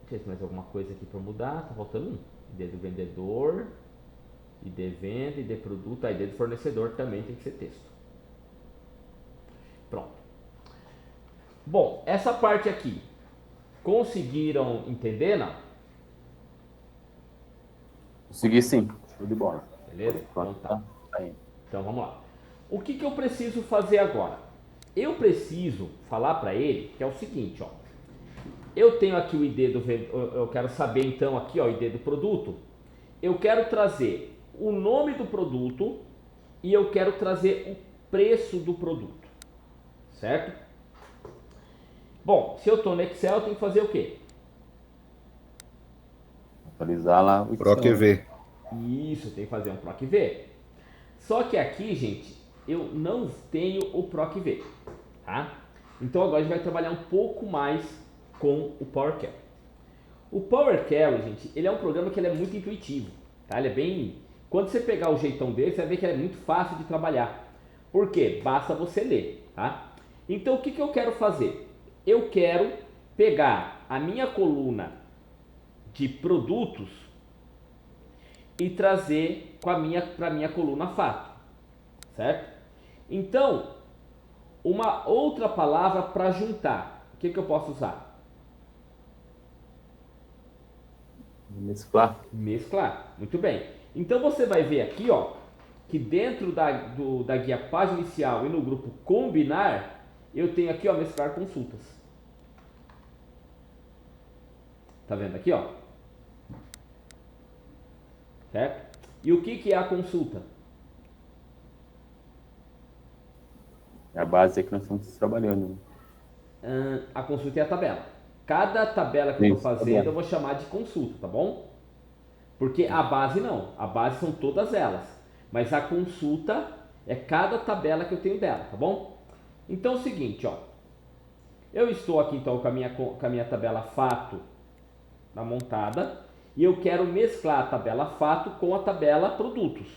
A: não sei se mais alguma coisa aqui para mudar. Tá faltando um. ID do vendedor, ID venda, ID produto, ID do fornecedor também tem que ser texto. Pronto. Bom, essa parte aqui, conseguiram entender, não?
C: Consegui sim. Show de bola.
A: Beleza? Então tá.
C: Tá indo.
A: Então vamos lá. O que eu preciso fazer agora? Eu preciso falar para ele que é o seguinte, ó. Eu tenho aqui o ID do vendedor, eu quero saber então aqui, ó, o ID do produto. Eu quero trazer o nome do produto e eu quero trazer o preço do produto. Certo? Bom, se eu estou no Excel, eu tenho que fazer o quê?
C: Atualizar lá o
B: Proc V.
A: Isso, tem que fazer um Proc V. Só que aqui, gente, eu não tenho o Proc V, tá? Então agora a gente vai trabalhar um pouco mais com o Power Query. O Power Query, gente, ele é um programa que ele é muito intuitivo, tá? Ele é bem... Quando você pegar o jeitão dele, você vai ver que ele é muito fácil de trabalhar. Por quê? Basta você ler, tá? Então o que eu quero fazer? Eu quero pegar a minha coluna de produtos e trazer para a minha coluna fato, certo? Então, uma outra palavra para juntar, o que eu posso usar?
C: Mesclar.
A: Mesclar, muito bem. Então você vai ver aqui, ó, que dentro da guia página inicial e no grupo combinar, eu tenho aqui, ó, mesclar consultas. Tá vendo aqui, ó? Certo? E o que é a consulta?
C: É a base que nós estamos trabalhando.
A: A consulta é a tabela. Cada tabela que eu estou fazendo
C: tabela.
A: eu vou chamar de consulta, tá bom? Porque a base não. A base são todas elas. Mas a consulta é cada tabela que eu tenho dela, tá bom? Então é o seguinte, ó. Eu estou aqui então com a minha tabela fato na montada e eu quero mesclar a tabela fato com a tabela produtos.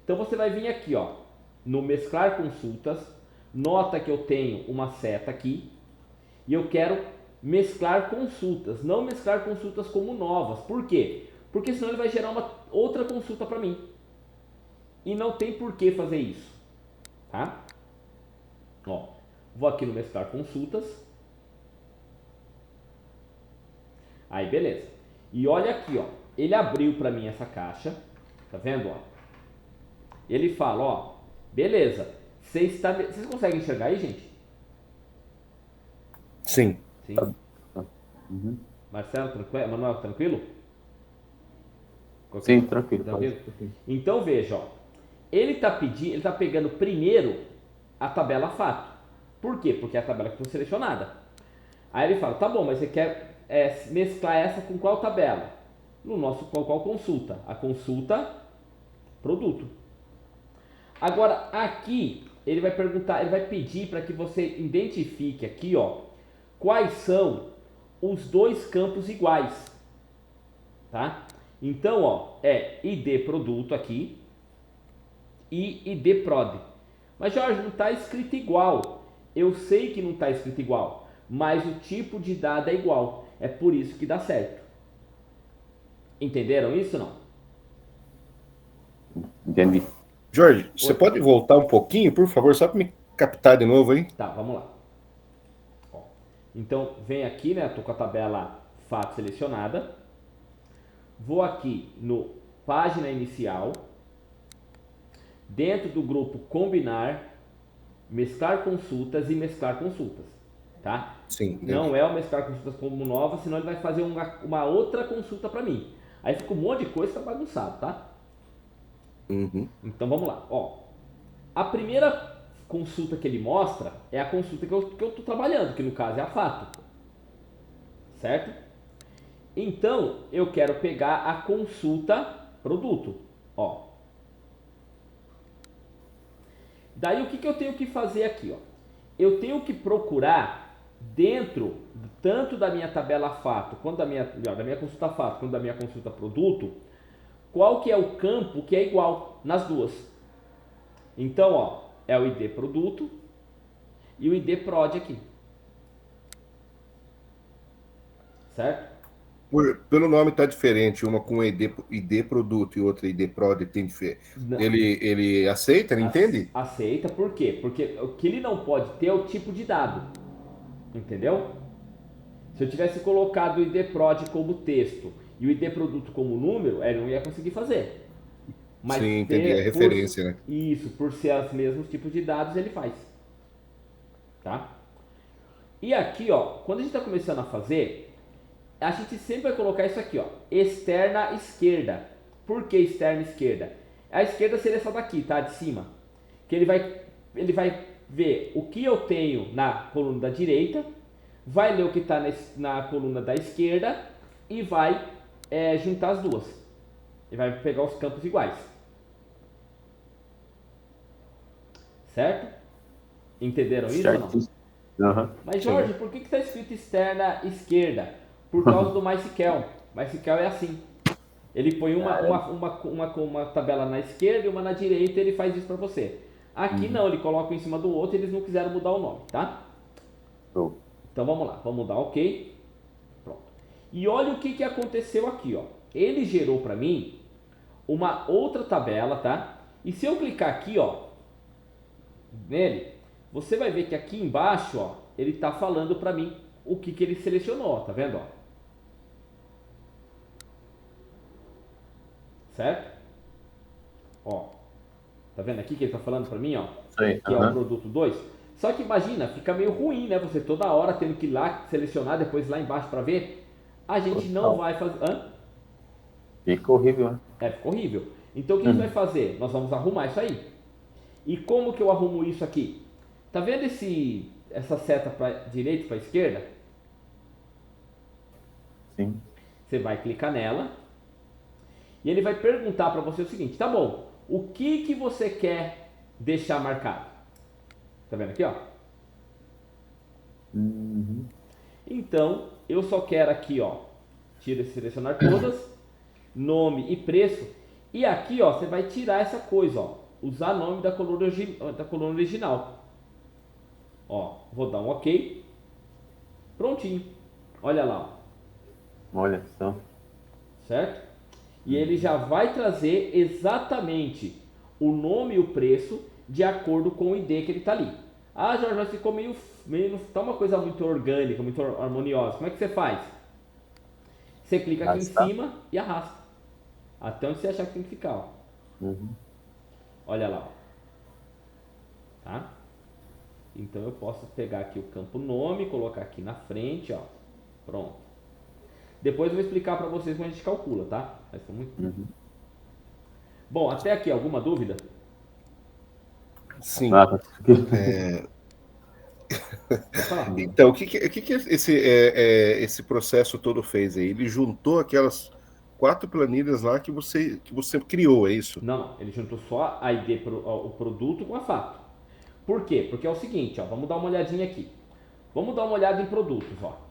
A: Então você vai vir aqui, ó, no mesclar consultas, nota que eu tenho uma seta aqui e eu quero mesclar consultas, não mesclar consultas como novas. Por quê? Porque senão ele vai gerar uma outra consulta para mim. E não tem por que fazer isso, tá? Ó, vou aqui no mesclar consultas. Aí, beleza. E olha aqui, ó. Ele abriu para mim essa caixa. Tá vendo, ó? Ele fala, ó. Beleza. Vocês conseguem enxergar aí, gente?
B: Sim.
A: Sim.
C: Uhum.
A: Marcelo, tranquilo? Manuel, tranquilo?
C: Sim, tranquilo.
A: Tranquilo? Então, veja, ó. Ele tá pegando primeiro a tabela fato. Por quê? Porque é a tabela que foi selecionada. Aí ele fala, tá bom, mas você quer mesclar essa com qual tabela? No nosso qual consulta? A consulta produto. Agora aqui ele vai perguntar, ele vai pedir para que você identifique aqui, ó, quais são os dois campos iguais, tá? Então, ó, é ID produto aqui e ID prod. Mas Jorge, não está escrito igual. Eu sei que não está escrito igual, mas o tipo de dado é igual. É por isso que dá certo. Entenderam isso ou não?
C: Entendi.
B: Jorge, você pode voltar um pouquinho, por favor, só para me captar de novo aí?
A: Tá, vamos lá. Ó, então, vem aqui, né? Tô com a tabela fato selecionada. Vou aqui no página inicial. Dentro do grupo combinar, mesclar consultas e mesclar consultas. Tá?
B: Sim.
A: Não é o mesclar consultas como nova, senão ele vai fazer uma outra consulta para mim. Aí fica um monte de coisa que tá bagunçado, tá?
B: Uhum.
A: Então vamos lá. Ó, a primeira consulta que ele mostra é a consulta que eu tô trabalhando, que no caso é a fato. Certo? Então eu quero pegar a consulta produto. Ó. Daí o que eu tenho que fazer aqui, ó? Eu tenho que procurar dentro tanto da minha tabela fato, quanto da minha consulta fato, quanto da minha consulta produto, qual que é o campo que é igual nas duas. Então, ó, é o ID produto e o ID prod aqui. Certo?
B: Pelo nome tá diferente, uma com ID produto e outra ID prod tem diferença. Ele aceita, ele entende?
A: Aceita, por quê? Porque o que ele não pode ter é o tipo de dado. Entendeu? Se eu tivesse colocado o ID prod como texto e o ID produto como número, ele não ia conseguir fazer. Mas
B: sim, entendi, a referência, né?
A: Isso, por ser os mesmos tipos de dados, ele faz. Tá? E aqui, ó, quando a gente está começando a fazer, a gente sempre vai colocar isso aqui, ó, externa esquerda. Por que externa esquerda? A esquerda seria essa daqui, tá? De cima. Que ele vai ver o que eu tenho na coluna da direita, vai ler o que está na coluna da esquerda e vai juntar as duas. Ele vai pegar os campos iguais. Certo? Entenderam isso ou não?
C: Uhum.
A: Mas Jorge, por que está escrito externa esquerda? Por causa do MySQL. MySQL é assim. Ele põe uma tabela na esquerda e uma na direita e ele faz isso para você. Aqui não, ele coloca um em cima do outro e eles não quiseram mudar o nome, tá? Então vamos lá, vamos dar OK. Pronto. E olha o que aconteceu aqui, ó. Ele gerou para mim uma outra tabela, tá? E se eu clicar aqui, ó, nele, você vai ver que aqui embaixo, ó, ele tá falando para mim o que ele selecionou, tá vendo, ó? Certo? Ó, tá vendo aqui que ele tá falando para mim, ó?
C: Sim,
A: que é o produto 2. Só que imagina, fica meio ruim, né? Você toda hora tendo que ir lá selecionar, depois lá embaixo para ver. A gente não vai fazer... Hã?
C: Fica horrível, né?
A: Fica horrível. Então o que a gente vai fazer? Nós vamos arrumar isso aí. E como que eu arrumo isso aqui? Tá vendo essa seta para direita e para esquerda?
C: Sim.
A: Você vai clicar nela e ele vai perguntar para você o seguinte: tá bom, o que você quer deixar marcado? Tá vendo aqui, ó? Então eu só quero aqui, ó, selecionar todas, nome e preço. E aqui, ó, você vai tirar essa coisa, ó, usar nome da coluna original. Ó, vou dar um OK. Prontinho. Olha lá, ó.
C: Olha só.
A: Certo? E ele já vai trazer exatamente o nome e o preço de acordo com o ID que ele está ali. Ah, Jorge, mas ficou meio tá uma coisa muito orgânica, muito harmoniosa. Como é que você faz? Você clica aqui em cima e arrasta. Até onde você achar que tem que ficar, ó. Olha lá, ó. Tá? Então eu posso pegar aqui o campo nome, colocar aqui na frente, ó. Pronto. Depois eu vou explicar para vocês como a gente calcula, tá? Mas foi muito... Bom, até aqui, alguma dúvida?
B: Sim. Então, o que esse processo todo fez aí? Ele juntou aquelas 4 planilhas lá que você criou, é isso?
A: Não, ele juntou só a ID, o produto com a fato. Por quê? Porque é o seguinte, ó, vamos dar uma olhadinha aqui. Vamos dar uma olhada em produtos, ó.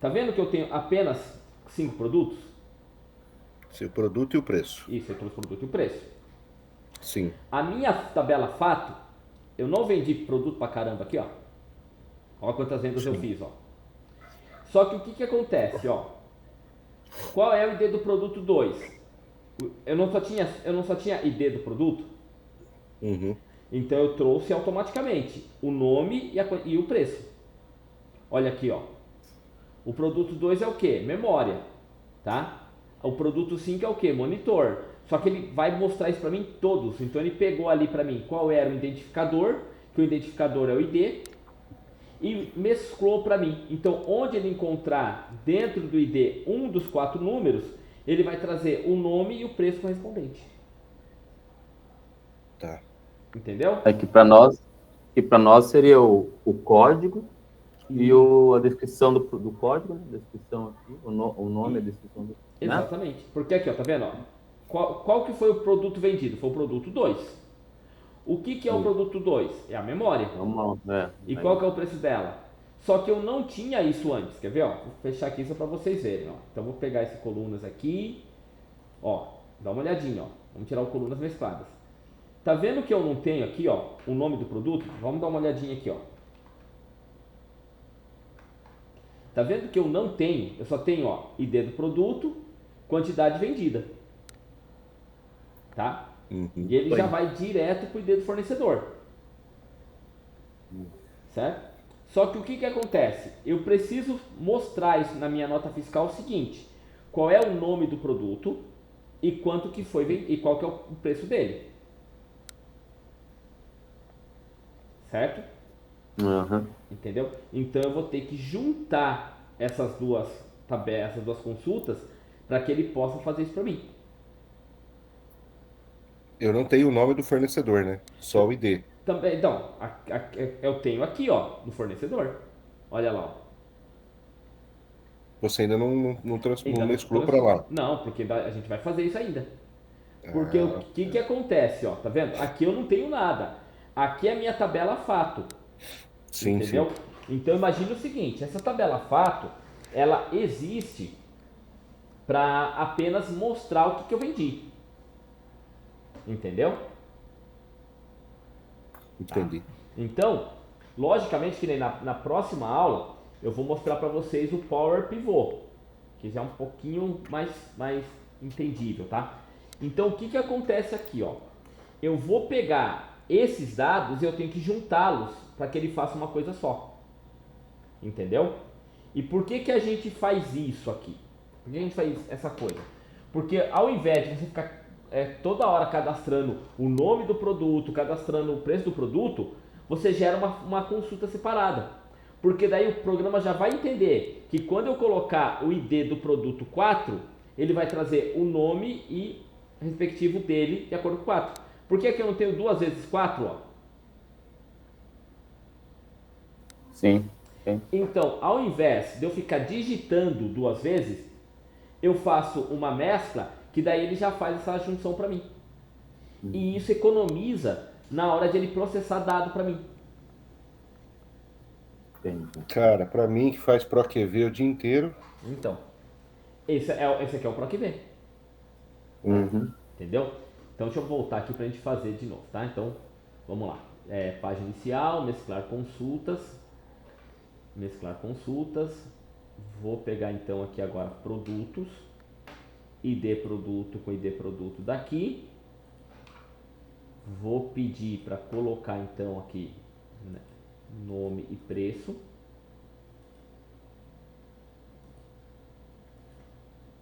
A: Tá vendo que eu tenho apenas 5 produtos?
B: Seu produto e o preço.
A: Isso, eu trouxe o produto e o preço.
B: Sim.
A: A minha tabela fato, eu não vendi produto pra caramba aqui, ó. Olha quantas vendas eu fiz, ó. Só que o que acontece, ó? Qual é o ID do produto 2? Eu não só tinha ID do produto. Então eu trouxe automaticamente o nome e o preço. Olha aqui, ó. O produto 2 é o que? Memória, tá? O produto 5 é o que? Monitor. Só que ele vai mostrar isso para mim todos. Então ele pegou ali para mim qual era o identificador, que o identificador é o ID, e mesclou para mim. Então onde ele encontrar dentro do ID um dos 4 números, ele vai trazer o nome e o preço correspondente.
B: Tá.
A: Entendeu?
C: É que para nós seria o código e a descrição do código, né? Descrição aqui, o nome, a descrição do...
A: Exatamente. Né? Porque aqui, ó, tá vendo? Ó, qual que foi o produto vendido? Foi o produto 2. O que é o produto 2? É a memória. E qual que é o preço dela? Só que eu não tinha isso antes, quer ver? Ó, vou fechar aqui só para vocês verem. Ó. Então vou pegar esse colunas aqui, ó, dá uma olhadinha, ó. Vamos tirar o colunas mescladas. Tá vendo que eu não tenho aqui, ó, o nome do produto? Vamos dar uma olhadinha aqui, ó. Tá vendo que eu não tenho? Eu só tenho, ó, ID do produto, quantidade vendida. Tá? E ele já vai direto pro ID do fornecedor. Certo? Só que o que acontece? Eu preciso mostrar isso na minha nota fiscal o seguinte: qual é o nome do produto e quanto que foi e qual que é o preço dele. Certo? Entendeu? Então eu vou ter que juntar essas duas tabelas, essas duas consultas, para que ele possa fazer isso para mim.
B: Eu não tenho o nome do fornecedor, né? Só o ID.
A: Também, então, eu tenho aqui, ó, no fornecedor. Olha lá, ó.
B: Você ainda não
A: Ainda
B: mesclou para lá.
A: Não, porque a gente vai fazer isso ainda. Porque o que acontece, ó, tá vendo? Aqui eu não tenho nada. Aqui é a minha tabela fato.
B: Sim,
A: entendeu?
B: sim.
A: Então imagine o seguinte, essa tabela fato, ela existe para apenas mostrar o que eu vendi. Entendeu?
B: Entendi.
A: Tá. Então, logicamente que na próxima aula eu vou mostrar para vocês o Power Pivot, que já é um pouquinho mais entendível, tá? Então o que acontece aqui, ó? Eu vou pegar esses dados e eu tenho que juntá-los para que ele faça uma coisa só. Entendeu? E por que a gente faz isso aqui? Por que a gente faz essa coisa? Porque ao invés de você ficar toda hora cadastrando o nome do produto, cadastrando o preço do produto, você gera uma consulta separada. Porque daí o programa já vai entender que quando eu colocar o ID do produto 4, ele vai trazer o nome e respectivo dele de acordo com 4. Por que eu não tenho 2 vezes 4? Ó?
C: Sim.
A: Então, ao invés de eu ficar digitando 2 vezes, eu faço uma mescla que daí ele já faz essa junção para mim. E isso economiza na hora de ele processar dado para mim.
B: Cara, para mim que faz ProQV o dia inteiro.
A: Então, esse aqui é o ProQV. Entendeu? Então deixa eu voltar aqui para a gente fazer de novo, tá? Então, vamos lá. Página inicial, mesclar consultas. Mesclar consultas. Vou pegar então aqui agora produtos. ID produto com ID produto daqui. Vou pedir para colocar então aqui, né, nome e preço.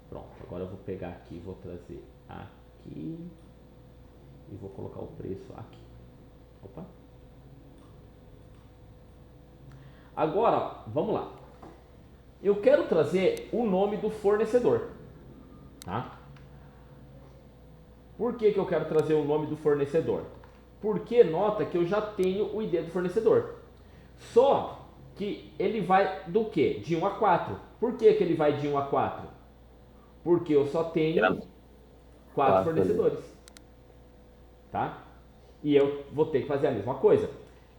A: Pronto, agora eu vou pegar aqui, vou trazer aqui e vou colocar o preço aqui. Opa. Agora, vamos lá. Eu quero trazer o nome do fornecedor, tá? Por que eu quero trazer o nome do fornecedor? Porque nota que eu já tenho o ID do fornecedor. Só que ele vai do quê? De 1 a 4. Por que ele vai de 1 a 4? Porque eu só tenho 4 fornecedores. Tá? E eu vou ter que fazer a mesma coisa.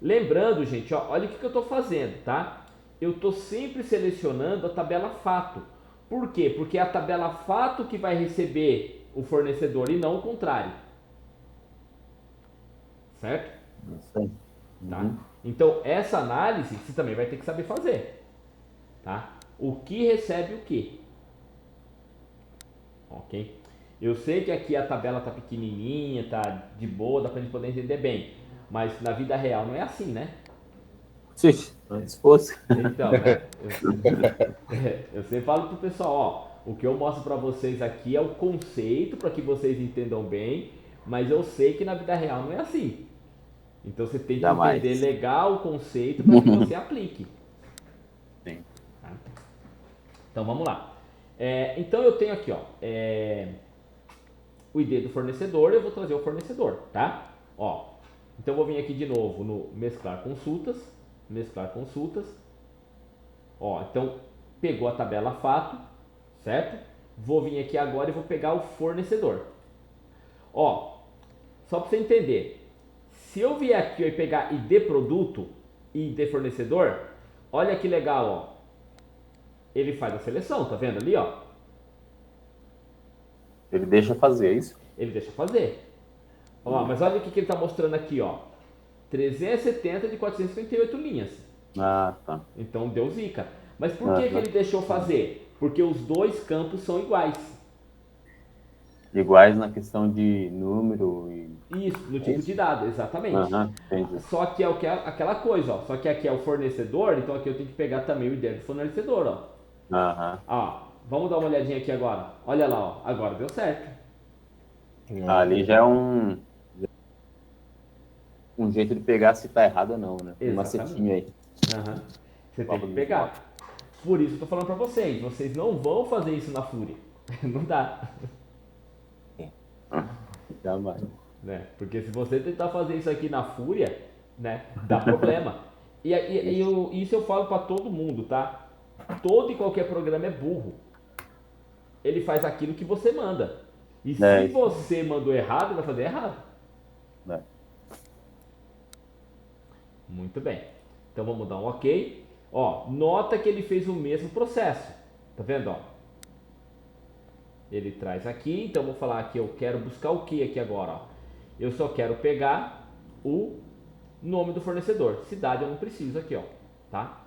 A: Lembrando, gente, ó, olha o que eu estou fazendo, tá? Eu estou sempre selecionando a tabela fato. Por quê? Porque é a tabela fato que vai receber o fornecedor e não o contrário. Certo? Tá? Então, essa análise você também vai ter que saber fazer. Tá? O que recebe o que? Ok? Eu sei que aqui a tabela tá pequenininha, tá de boa, dá pra gente poder entender bem. Mas na vida real não é assim, né?
C: Sim, se fosse.
A: Então, eu sempre falo pro pessoal, ó, o que eu mostro para vocês aqui é o conceito para que vocês entendam bem, mas eu sei que na vida real não é assim. Então você tem que entender legal o conceito para que você aplique.
C: Sim.
A: Tá? Então vamos lá. Então eu tenho aqui, ó, o ID do fornecedor, eu vou trazer o fornecedor, tá? Ó, então eu vou vir aqui de novo no mesclar consultas, ó, então pegou a tabela fato, certo? Vou vir aqui agora e vou pegar o fornecedor. Ó, só para você entender, Se eu vier aqui e pegar ID produto e ID fornecedor, olha que legal, ó. Ele faz a seleção, tá vendo ali, ó?
C: Ele deixa fazer, é isso?
A: Ele deixa fazer. Ó, mas olha o que ele está mostrando aqui, ó. 370 de 458 linhas.
C: Ah, tá.
A: Então deu zica. Mas por que ele deixou fazer? Porque os dois campos são iguais.
C: Iguais na questão de número e...
A: Isso, no tipo de dado, exatamente.
C: Entendi.
A: Só que é o que é aquela coisa, ó. Só que aqui é o fornecedor, então aqui eu tenho que pegar também o ID do fornecedor, ó. Ó, vamos dar uma olhadinha aqui agora. Olha lá, ó. Agora deu certo.
C: Ali já é um jeito de pegar se tá errado ou não, né? Tem uma
A: Exatamente.
C: setinha aí.
A: Você tem que pegar. Por isso que eu tô falando pra vocês. Vocês não vão fazer isso na Fúria. Não dá.
C: Jamais.
A: Né? Porque se você tentar fazer isso aqui na Fúria, né, dá problema. Isso eu falo pra todo mundo, tá? Todo e qualquer programa é burro. Ele faz aquilo que você manda. E se você mandou errado, ele vai fazer errado. Muito bem. Então vamos dar um ok. Ó, nota que ele fez o mesmo processo. Tá vendo, ó? Ele traz aqui, então vou falar que eu quero buscar o que aqui agora, ó. Eu só quero pegar o nome do fornecedor. Cidade eu não preciso aqui, ó, tá?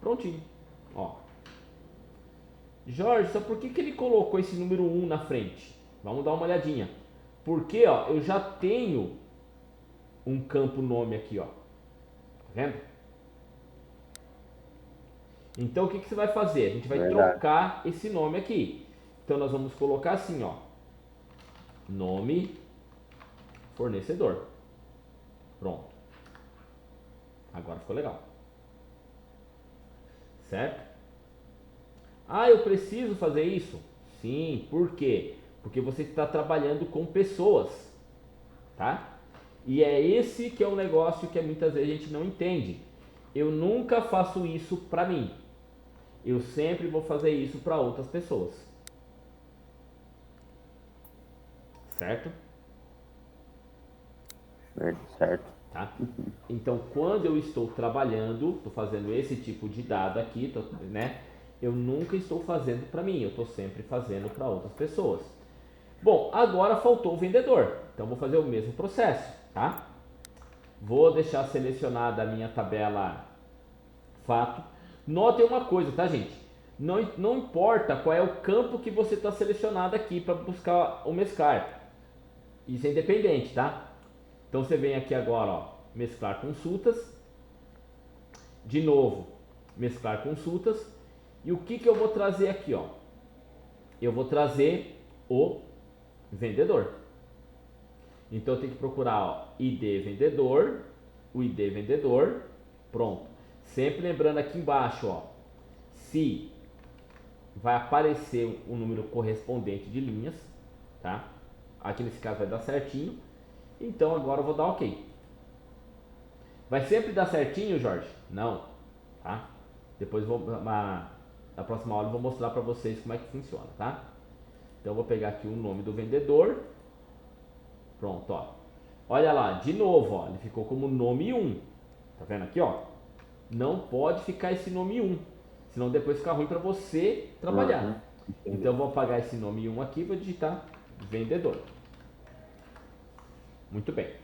A: Prontinho, ó. Jorge, só por que ele colocou esse número 1 na frente? Vamos dar uma olhadinha. Porque, ó, eu já tenho um campo nome aqui, ó. Tá vendo? Então o que você vai fazer? A gente vai trocar esse nome aqui. Então nós vamos colocar assim, ó. Nome fornecedor. Pronto. Agora ficou legal. Certo? Ah, eu preciso fazer isso? Sim, por quê? Porque você está trabalhando com pessoas, tá? E é esse que é o negócio que muitas vezes a gente não entende. Eu nunca faço isso para mim. Eu sempre vou fazer isso para outras pessoas. Certo?
C: Certo.
A: Tá? Então, quando eu estou trabalhando, estou fazendo esse tipo de dado aqui, né? Eu nunca estou fazendo para mim, eu estou sempre fazendo para outras pessoas. Bom, agora faltou o vendedor. Então, vou fazer o mesmo processo, tá? Vou deixar selecionada a minha tabela fato. Notem uma coisa, tá, gente? Não importa qual é o campo que você está selecionado aqui para buscar o mesclar. Isso é independente, tá? Então você vem aqui agora, ó, mesclar consultas. De novo, mesclar consultas. E o que eu vou trazer aqui, ó? Eu vou trazer o vendedor. Então eu tenho que procurar, ó, ID vendedor, o ID vendedor, pronto. Sempre lembrando aqui embaixo, ó, se vai aparecer o número correspondente de linhas, tá? Aqui nesse caso vai dar certinho. Então agora eu vou dar ok. Vai sempre dar certinho, Jorge? Não, tá? Depois na próxima aula eu vou mostrar para vocês como é que funciona, tá? Então eu vou pegar aqui o nome do vendedor. Pronto, ó. Olha lá, de novo, ó, ele ficou como nome 1. Tá vendo aqui, ó? Não pode ficar esse nome 1, senão depois fica ruim para você trabalhar. Então eu vou apagar esse nome 1 aqui e vou digitar vendedor. Muito bem.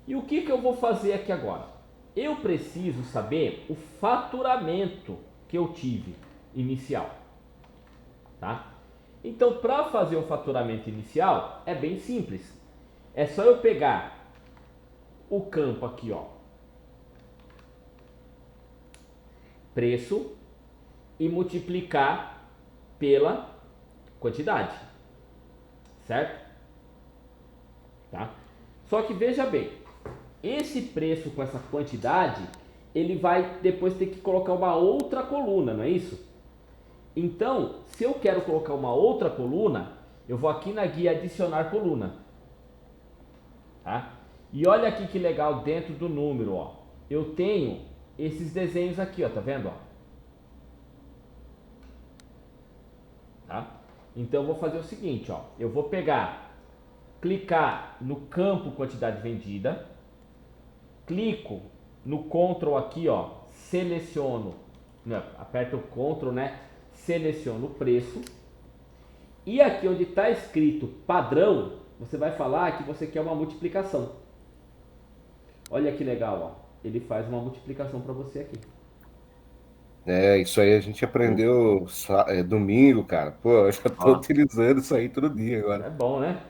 A: E o que eu vou fazer aqui agora? Eu preciso saber o faturamento que eu tive inicial, tá? Então, para fazer o faturamento inicial, é bem simples. É só eu pegar o campo aqui, ó, preço, e multiplicar pela quantidade, certo? Tá? Só que veja bem, esse preço com essa quantidade, ele vai depois ter que colocar uma outra coluna, não é isso? Então, se eu quero colocar uma outra coluna, eu vou aqui na guia adicionar coluna, tá? E olha aqui que legal, dentro do número, ó, eu tenho esses desenhos aqui, ó, tá vendo, ó? Tá? Então eu vou fazer o seguinte, ó, eu vou pegar clicar no campo quantidade vendida, clico no Ctrl aqui, ó, seleciono, né, aperto o Ctrl, né, seleciono o preço, e aqui onde está escrito padrão, você vai falar que você quer uma multiplicação. Olha que legal, ó, ele faz uma multiplicação para você aqui.
B: Isso aí a gente aprendeu domingo, cara. Pô, eu já tô utilizando isso aí todo dia agora.
A: É bom, né?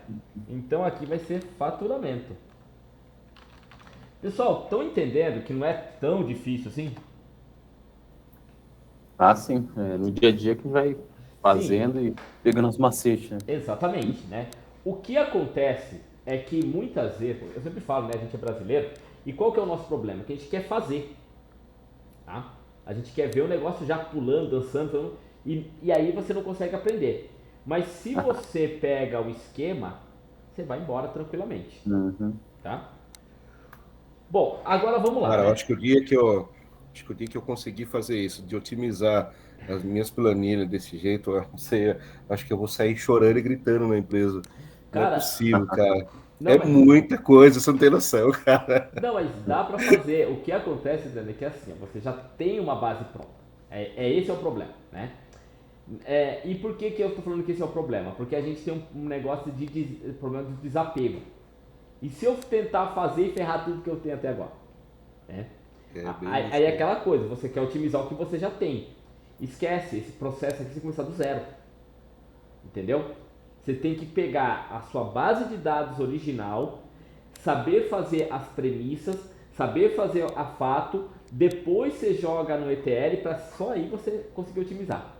A: Então aqui vai ser faturamento. Pessoal, estão entendendo que não é tão difícil assim?
C: Ah, sim. No dia a dia que vai fazendo e pegando os macetes, né?
A: Exatamente, né? O que acontece é que muitas vezes, eu sempre falo, né? A gente é brasileiro, e qual que é o nosso problema? Que a gente quer fazer, tá? A gente quer ver o negócio já pulando, dançando, e aí você não consegue aprender. Mas se você pega o esquema, você vai embora tranquilamente, tá? Bom, agora vamos lá,
B: Cara,
A: né?
B: eu acho que o dia que eu consegui fazer isso, de otimizar as minhas planilhas desse jeito, acho que eu vou sair chorando e gritando na empresa. Não é
A: Cara,
B: possível, cara.
A: não,
B: É
A: mas
B: muita coisa, você não tem noção, cara.
A: Não, mas dá pra fazer. O que acontece, Dani, é que assim, você já tem uma base pronta. Esse é o problema, né? E por que eu estou falando que esse é o problema? Porque a gente tem um negócio de problema de desapego. E se eu tentar fazer e ferrar tudo que eu tenho até agora? Né? Aí é aquela coisa, você quer otimizar o que você já tem. Esquece, esse processo aqui você começar do zero. Entendeu? Você tem que pegar a sua base de dados original, saber fazer as premissas, saber fazer a fato, depois você joga no ETL para só aí você conseguir otimizar.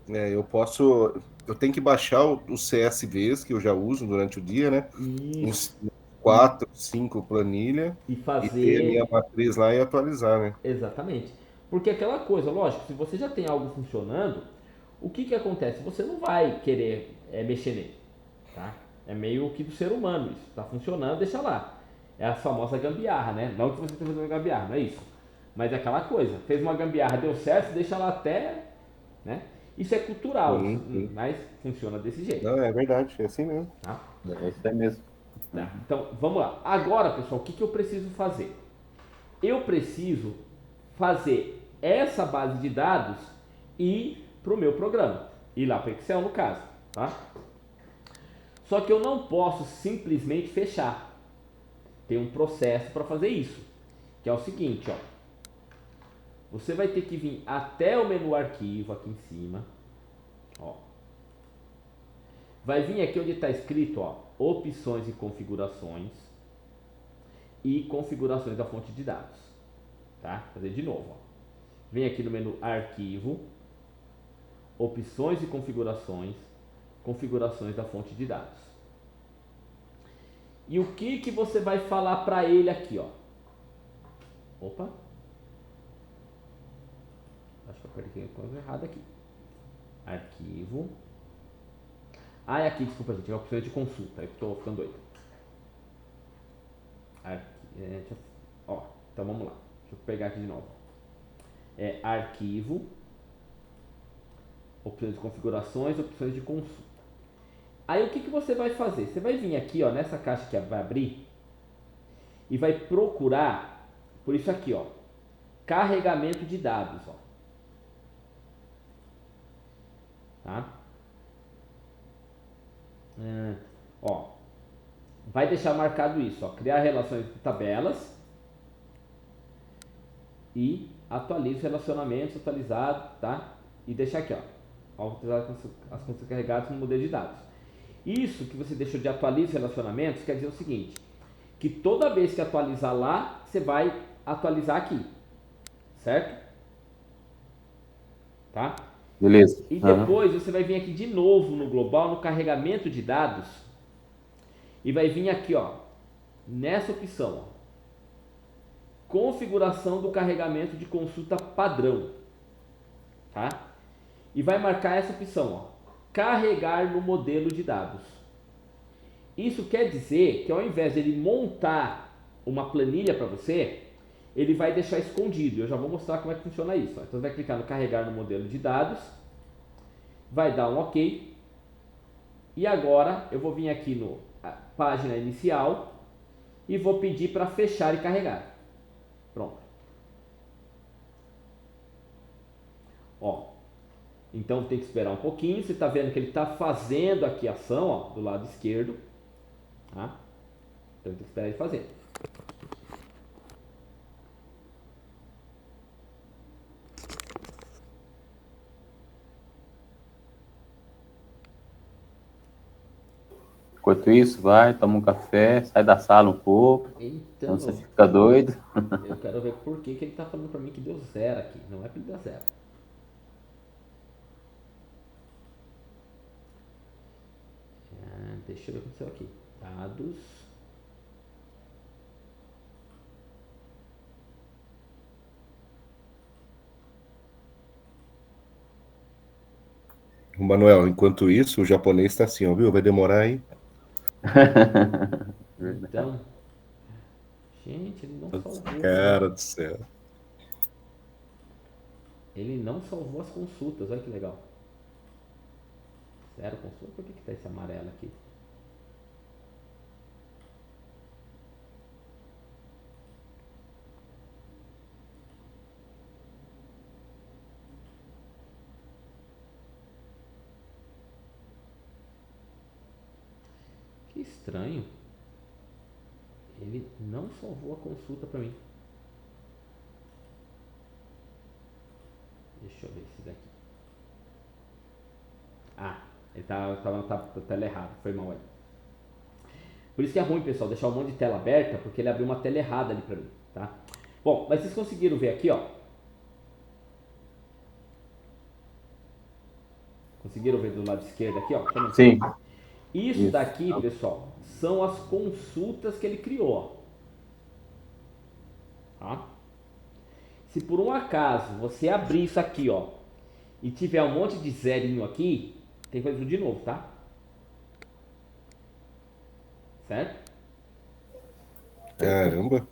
B: Eu tenho que baixar os CSVs que eu já uso durante o dia, né?
A: Isso.
B: Uns 4, 5 planilhas
A: E
B: e ter a minha
A: fazer
B: matriz lá e atualizar, né?
A: exatamente. Porque aquela coisa, lógico, se você já tem algo funcionando, o que acontece? Você não vai querer mexer nele, tá? É meio que do ser humano isso. Tá funcionando, deixa lá. É a famosa gambiarra, né? Não que você esteja fazendo uma gambiarra, não é isso. Mas é aquela coisa. Fez uma gambiarra, deu certo, deixa lá até, né? Isso é cultural,
B: Sim.
A: mas funciona desse jeito.
B: Não, é verdade, é assim mesmo.
A: Tá?
C: É isso aí mesmo.
A: Tá. Então, vamos lá. Agora, pessoal, o que eu preciso fazer? Eu preciso fazer essa base de dados e para o meu programa. Ir lá para o Excel, no caso. Tá? Só que eu não posso simplesmente fechar. Tem um processo para fazer isso. Que é o seguinte, ó. Você vai ter que vir até o menu arquivo aqui em cima. Ó. Vai vir aqui onde está escrito, ó, opções e configurações e configurações da fonte de dados. Tá? Vou fazer de novo, ó. Vem aqui no menu arquivo, opções e configurações, configurações da fonte de dados. E o que você vai falar para ele aqui, ó? Opa. Acho que eu apertei coisa errada aqui. Arquivo. É aqui, desculpa, gente. É a opção de consulta. Eu estou ficando doido. Então vamos lá. Deixa eu pegar aqui de novo. Arquivo. Opções de configurações, opções de consulta. Aí o que você vai fazer? Você vai vir aqui, ó, nessa caixa que vai abrir e vai procurar por isso aqui, ó, carregamento de dados, ó. Tá? Ó, vai deixar marcado isso, ó, criar relações de tabelas e atualiza os relacionamentos atualizados, tá? E deixar aqui, ó, autorizar as contas carregadas no modelo de dados. Isso que você deixou de atualizar os relacionamentos quer dizer o seguinte, que toda vez que atualizar lá, você vai atualizar aqui, certo? Tá?
C: Beleza.
A: E depois você vai vir aqui de novo no global, no carregamento de dados, e vai vir aqui, ó, nessa opção, ó, configuração do carregamento de consulta padrão, tá? E vai marcar essa opção, ó, carregar no modelo de dados. Isso quer dizer que ao invés de ele montar uma planilha para você, ele vai deixar escondido. Eu já vou mostrar como é que funciona isso. Ó. Então você vai clicar no carregar no modelo de dados, vai dar um OK. E agora eu vou vir aqui no página inicial e vou pedir para fechar e carregar. Pronto. Ó, então tem que esperar um pouquinho. Você está vendo que ele está fazendo aqui a ação, ó, do lado esquerdo. Tá? Então tem que esperar ele fazer.
C: Enquanto isso, vai, toma um café, sai da sala um pouco,
A: Então,
C: senão você fica doido.
A: eu quero ver por que ele está falando para mim que deu 0 aqui. Não é para ele dar 0. Deixa eu ver o que aconteceu aqui. Dados.
B: Manuel, enquanto isso, o japonês está assim, ó, viu? Vai demorar aí.
A: Então, gente, ele não salvou.
B: Cara do céu.
A: Ele não salvou as consultas, olha que legal. 0 consulta? Por que tá esse amarelo aqui? Que estranho. Ele não salvou a consulta pra mim. Deixa eu ver esse daqui. Ah, ele tava na tela errada, foi mal aí. Por isso que é ruim, pessoal, deixar um monte de tela aberta, porque ele abriu uma tela errada ali pra mim, tá? Bom, mas vocês conseguiram ver aqui, ó. Conseguiram ver do lado esquerdo aqui, ó?
C: Sim.
A: Isso daqui, pessoal, são as consultas que ele criou, ó. Tá? Se por um acaso você abrir isso aqui, ó, e tiver um monte de zerinho aqui, tem que fazer tudo de novo, tá? Certo?
B: Caramba.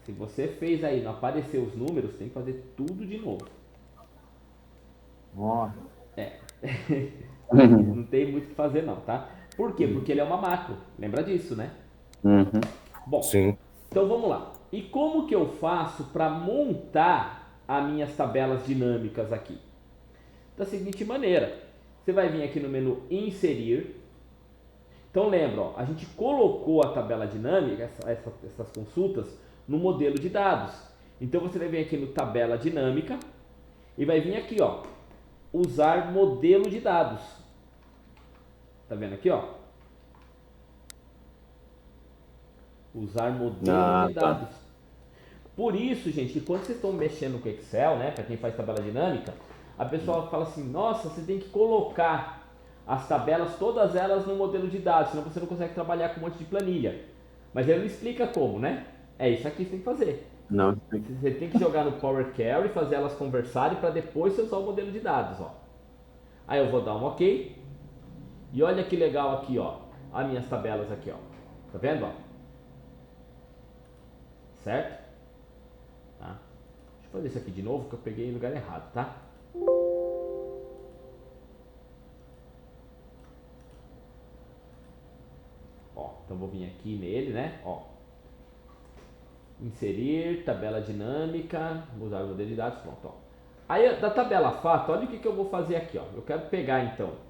A: Se você fez aí, não apareceu os números, tem que fazer tudo de novo.
C: Nossa.
A: Não tem muito o que fazer não, tá? Por quê? Porque ele é uma macro. Lembra disso, né?
C: Uhum.
A: Bom,
B: Sim.
A: então vamos lá. E como que eu faço para montar as minhas tabelas dinâmicas aqui? Da seguinte maneira. Você vai vir aqui no menu Inserir. Então lembra, ó, a gente colocou a tabela dinâmica, essas consultas, no modelo de dados. Então você vai vir aqui no Tabela Dinâmica e vai vir aqui, ó, usar modelo de dados. Tá vendo aqui, ó? Usar modelo de dados. Por isso, gente, que quando vocês estão mexendo com Excel, né, para quem faz tabela dinâmica, a pessoa fala assim: nossa, você tem que colocar as tabelas, todas elas no modelo de dados, senão você não consegue trabalhar com um monte de planilha. Mas ele não explica como, né? É isso aqui que você tem que fazer.
C: Não.
A: Você tem que jogar no Power Query, fazer elas conversarem para depois você usar o modelo de dados, ó. Aí eu vou dar um OK. E olha que legal aqui, ó, as minhas tabelas aqui, ó. Tá vendo, ó? Certo? Tá? Deixa eu fazer isso aqui de novo, que eu peguei no lugar errado, tá? Ó, então vou vir aqui nele, né? Ó. Inserir, tabela dinâmica, usar o modelo de dados, pronto, ó. Aí da tabela fato, olha o que eu vou fazer aqui, ó. Eu quero pegar então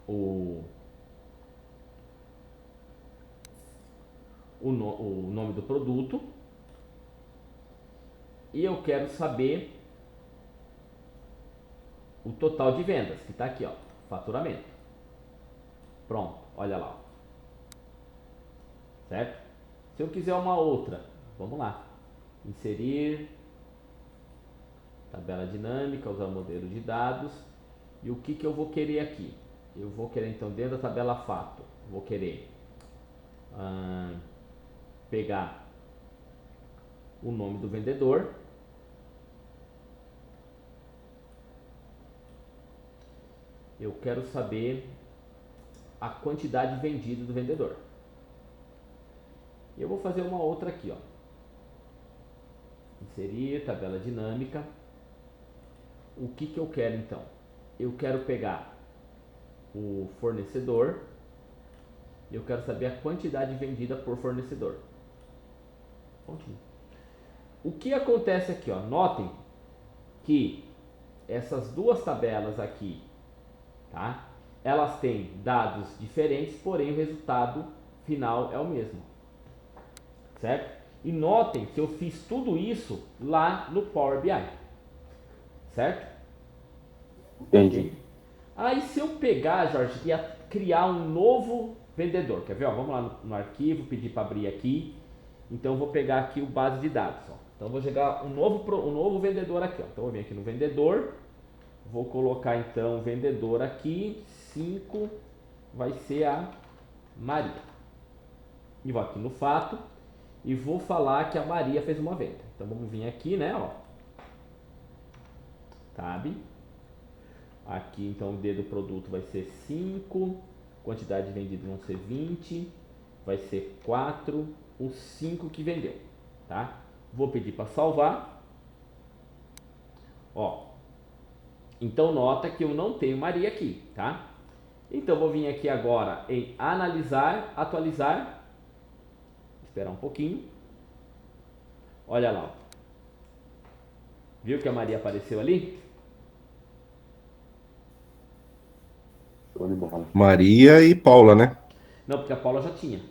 A: o nome do produto e eu quero saber o total de vendas, que está aqui, ó, faturamento. Pronto, olha lá, ó. Certo? Se eu quiser uma outra, vamos lá, inserir, tabela dinâmica, usar o modelo de dados. E o que eu vou querer aqui? Eu vou querer então dentro da tabela fato, vou querer pegar o nome do vendedor, eu quero saber a quantidade vendida do vendedor. Eu vou fazer uma outra aqui, ó. Inserir, tabela dinâmica. O que eu quero então? Eu quero pegar o fornecedor e eu quero saber a quantidade vendida por fornecedor. Pontinho. O que acontece aqui, ó? Notem que essas duas tabelas aqui, tá? Elas têm dados diferentes, porém o resultado final é o mesmo, certo? E notem que eu fiz tudo isso lá no Power BI, certo?
C: Entendi.
A: Okay. Aí se eu pegar, Jorge, e criar um novo vendedor, quer ver? Ó, vamos lá no arquivo, pedir para abrir aqui. Então eu vou pegar aqui o base de dados, ó. Então eu vou jogar um novo vendedor aqui, ó. Então eu vou vir aqui no vendedor, vou colocar então o vendedor aqui, 5, vai ser a Maria. E vou aqui no fato e vou falar que a Maria fez uma venda. Então vamos vir aqui, né, ó. Tab. Aqui então o D do produto vai ser 5, quantidade vendida vão ser 20, vai ser 4, os 5 que vendeu, tá? Vou pedir para salvar. Ó. Então nota que eu não tenho Maria aqui, tá? Então vou vir aqui agora em analisar, atualizar. Esperar um pouquinho. Olha lá, ó. Viu que a Maria apareceu ali?
B: Maria e Paula, né?
A: Não, porque a Paula já tinha.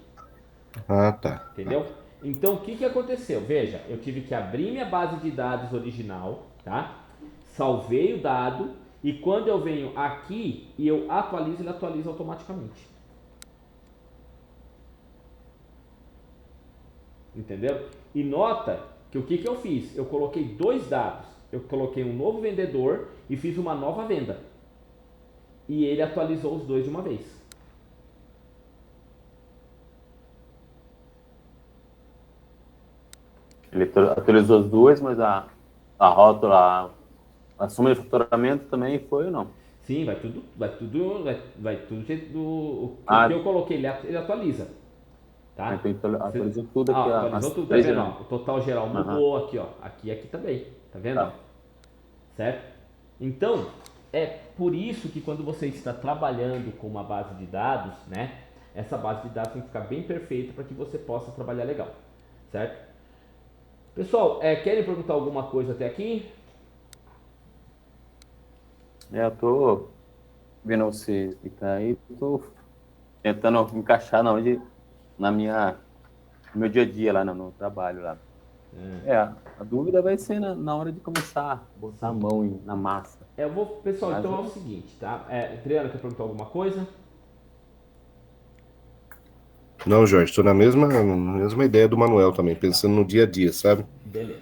B: Ah, tá.
A: Entendeu? Então o que aconteceu? Veja, eu tive que abrir minha base de dados original, tá? Salvei o dado e quando eu venho aqui e eu atualizo, ele atualiza automaticamente. Entendeu? E nota que o que eu fiz? Eu coloquei dois dados. Eu coloquei um novo vendedor e fiz uma nova venda. E ele atualizou os dois de uma vez.
C: Ele atualizou as duas, mas a rótula, a soma de faturamento também foi ou não?
A: Sim, vai tudo do
C: Ah,
A: que eu coloquei, ele atualiza. Tá?
C: então atualizou tudo aqui.
A: Atualizou tudo, tá vendo? Ó, o total geral mudou aqui, ó. Aqui também, tá vendo?
C: Tá.
A: Certo? Então, é por isso que quando você está trabalhando com uma base de dados, né? Essa base de dados tem que ficar bem perfeita para que você possa trabalhar legal, certo? Pessoal, querem perguntar alguma coisa até aqui?
C: Eu tô vendo você ficar aí, tô tentando encaixar no meu dia a dia lá no trabalho lá. A dúvida vai ser na hora de começar a botar a mão na massa.
A: Pessoal, mas então é o seguinte, tá? Adriano, quer perguntar alguma coisa?
B: Não, Jorge, estou na mesma ideia do Manuel também, pensando no dia a dia, sabe?
A: Beleza.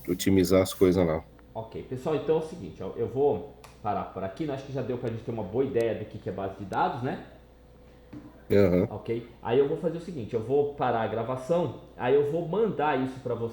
B: Otimizar as coisas lá.
A: Ok, pessoal, então é o seguinte, eu vou parar por aqui, né? Acho que já deu pra gente ter uma boa ideia do que é base de dados, né?
B: Uhum.
A: Ok? Aí eu vou fazer o seguinte, eu vou parar a gravação, aí eu vou mandar isso pra você.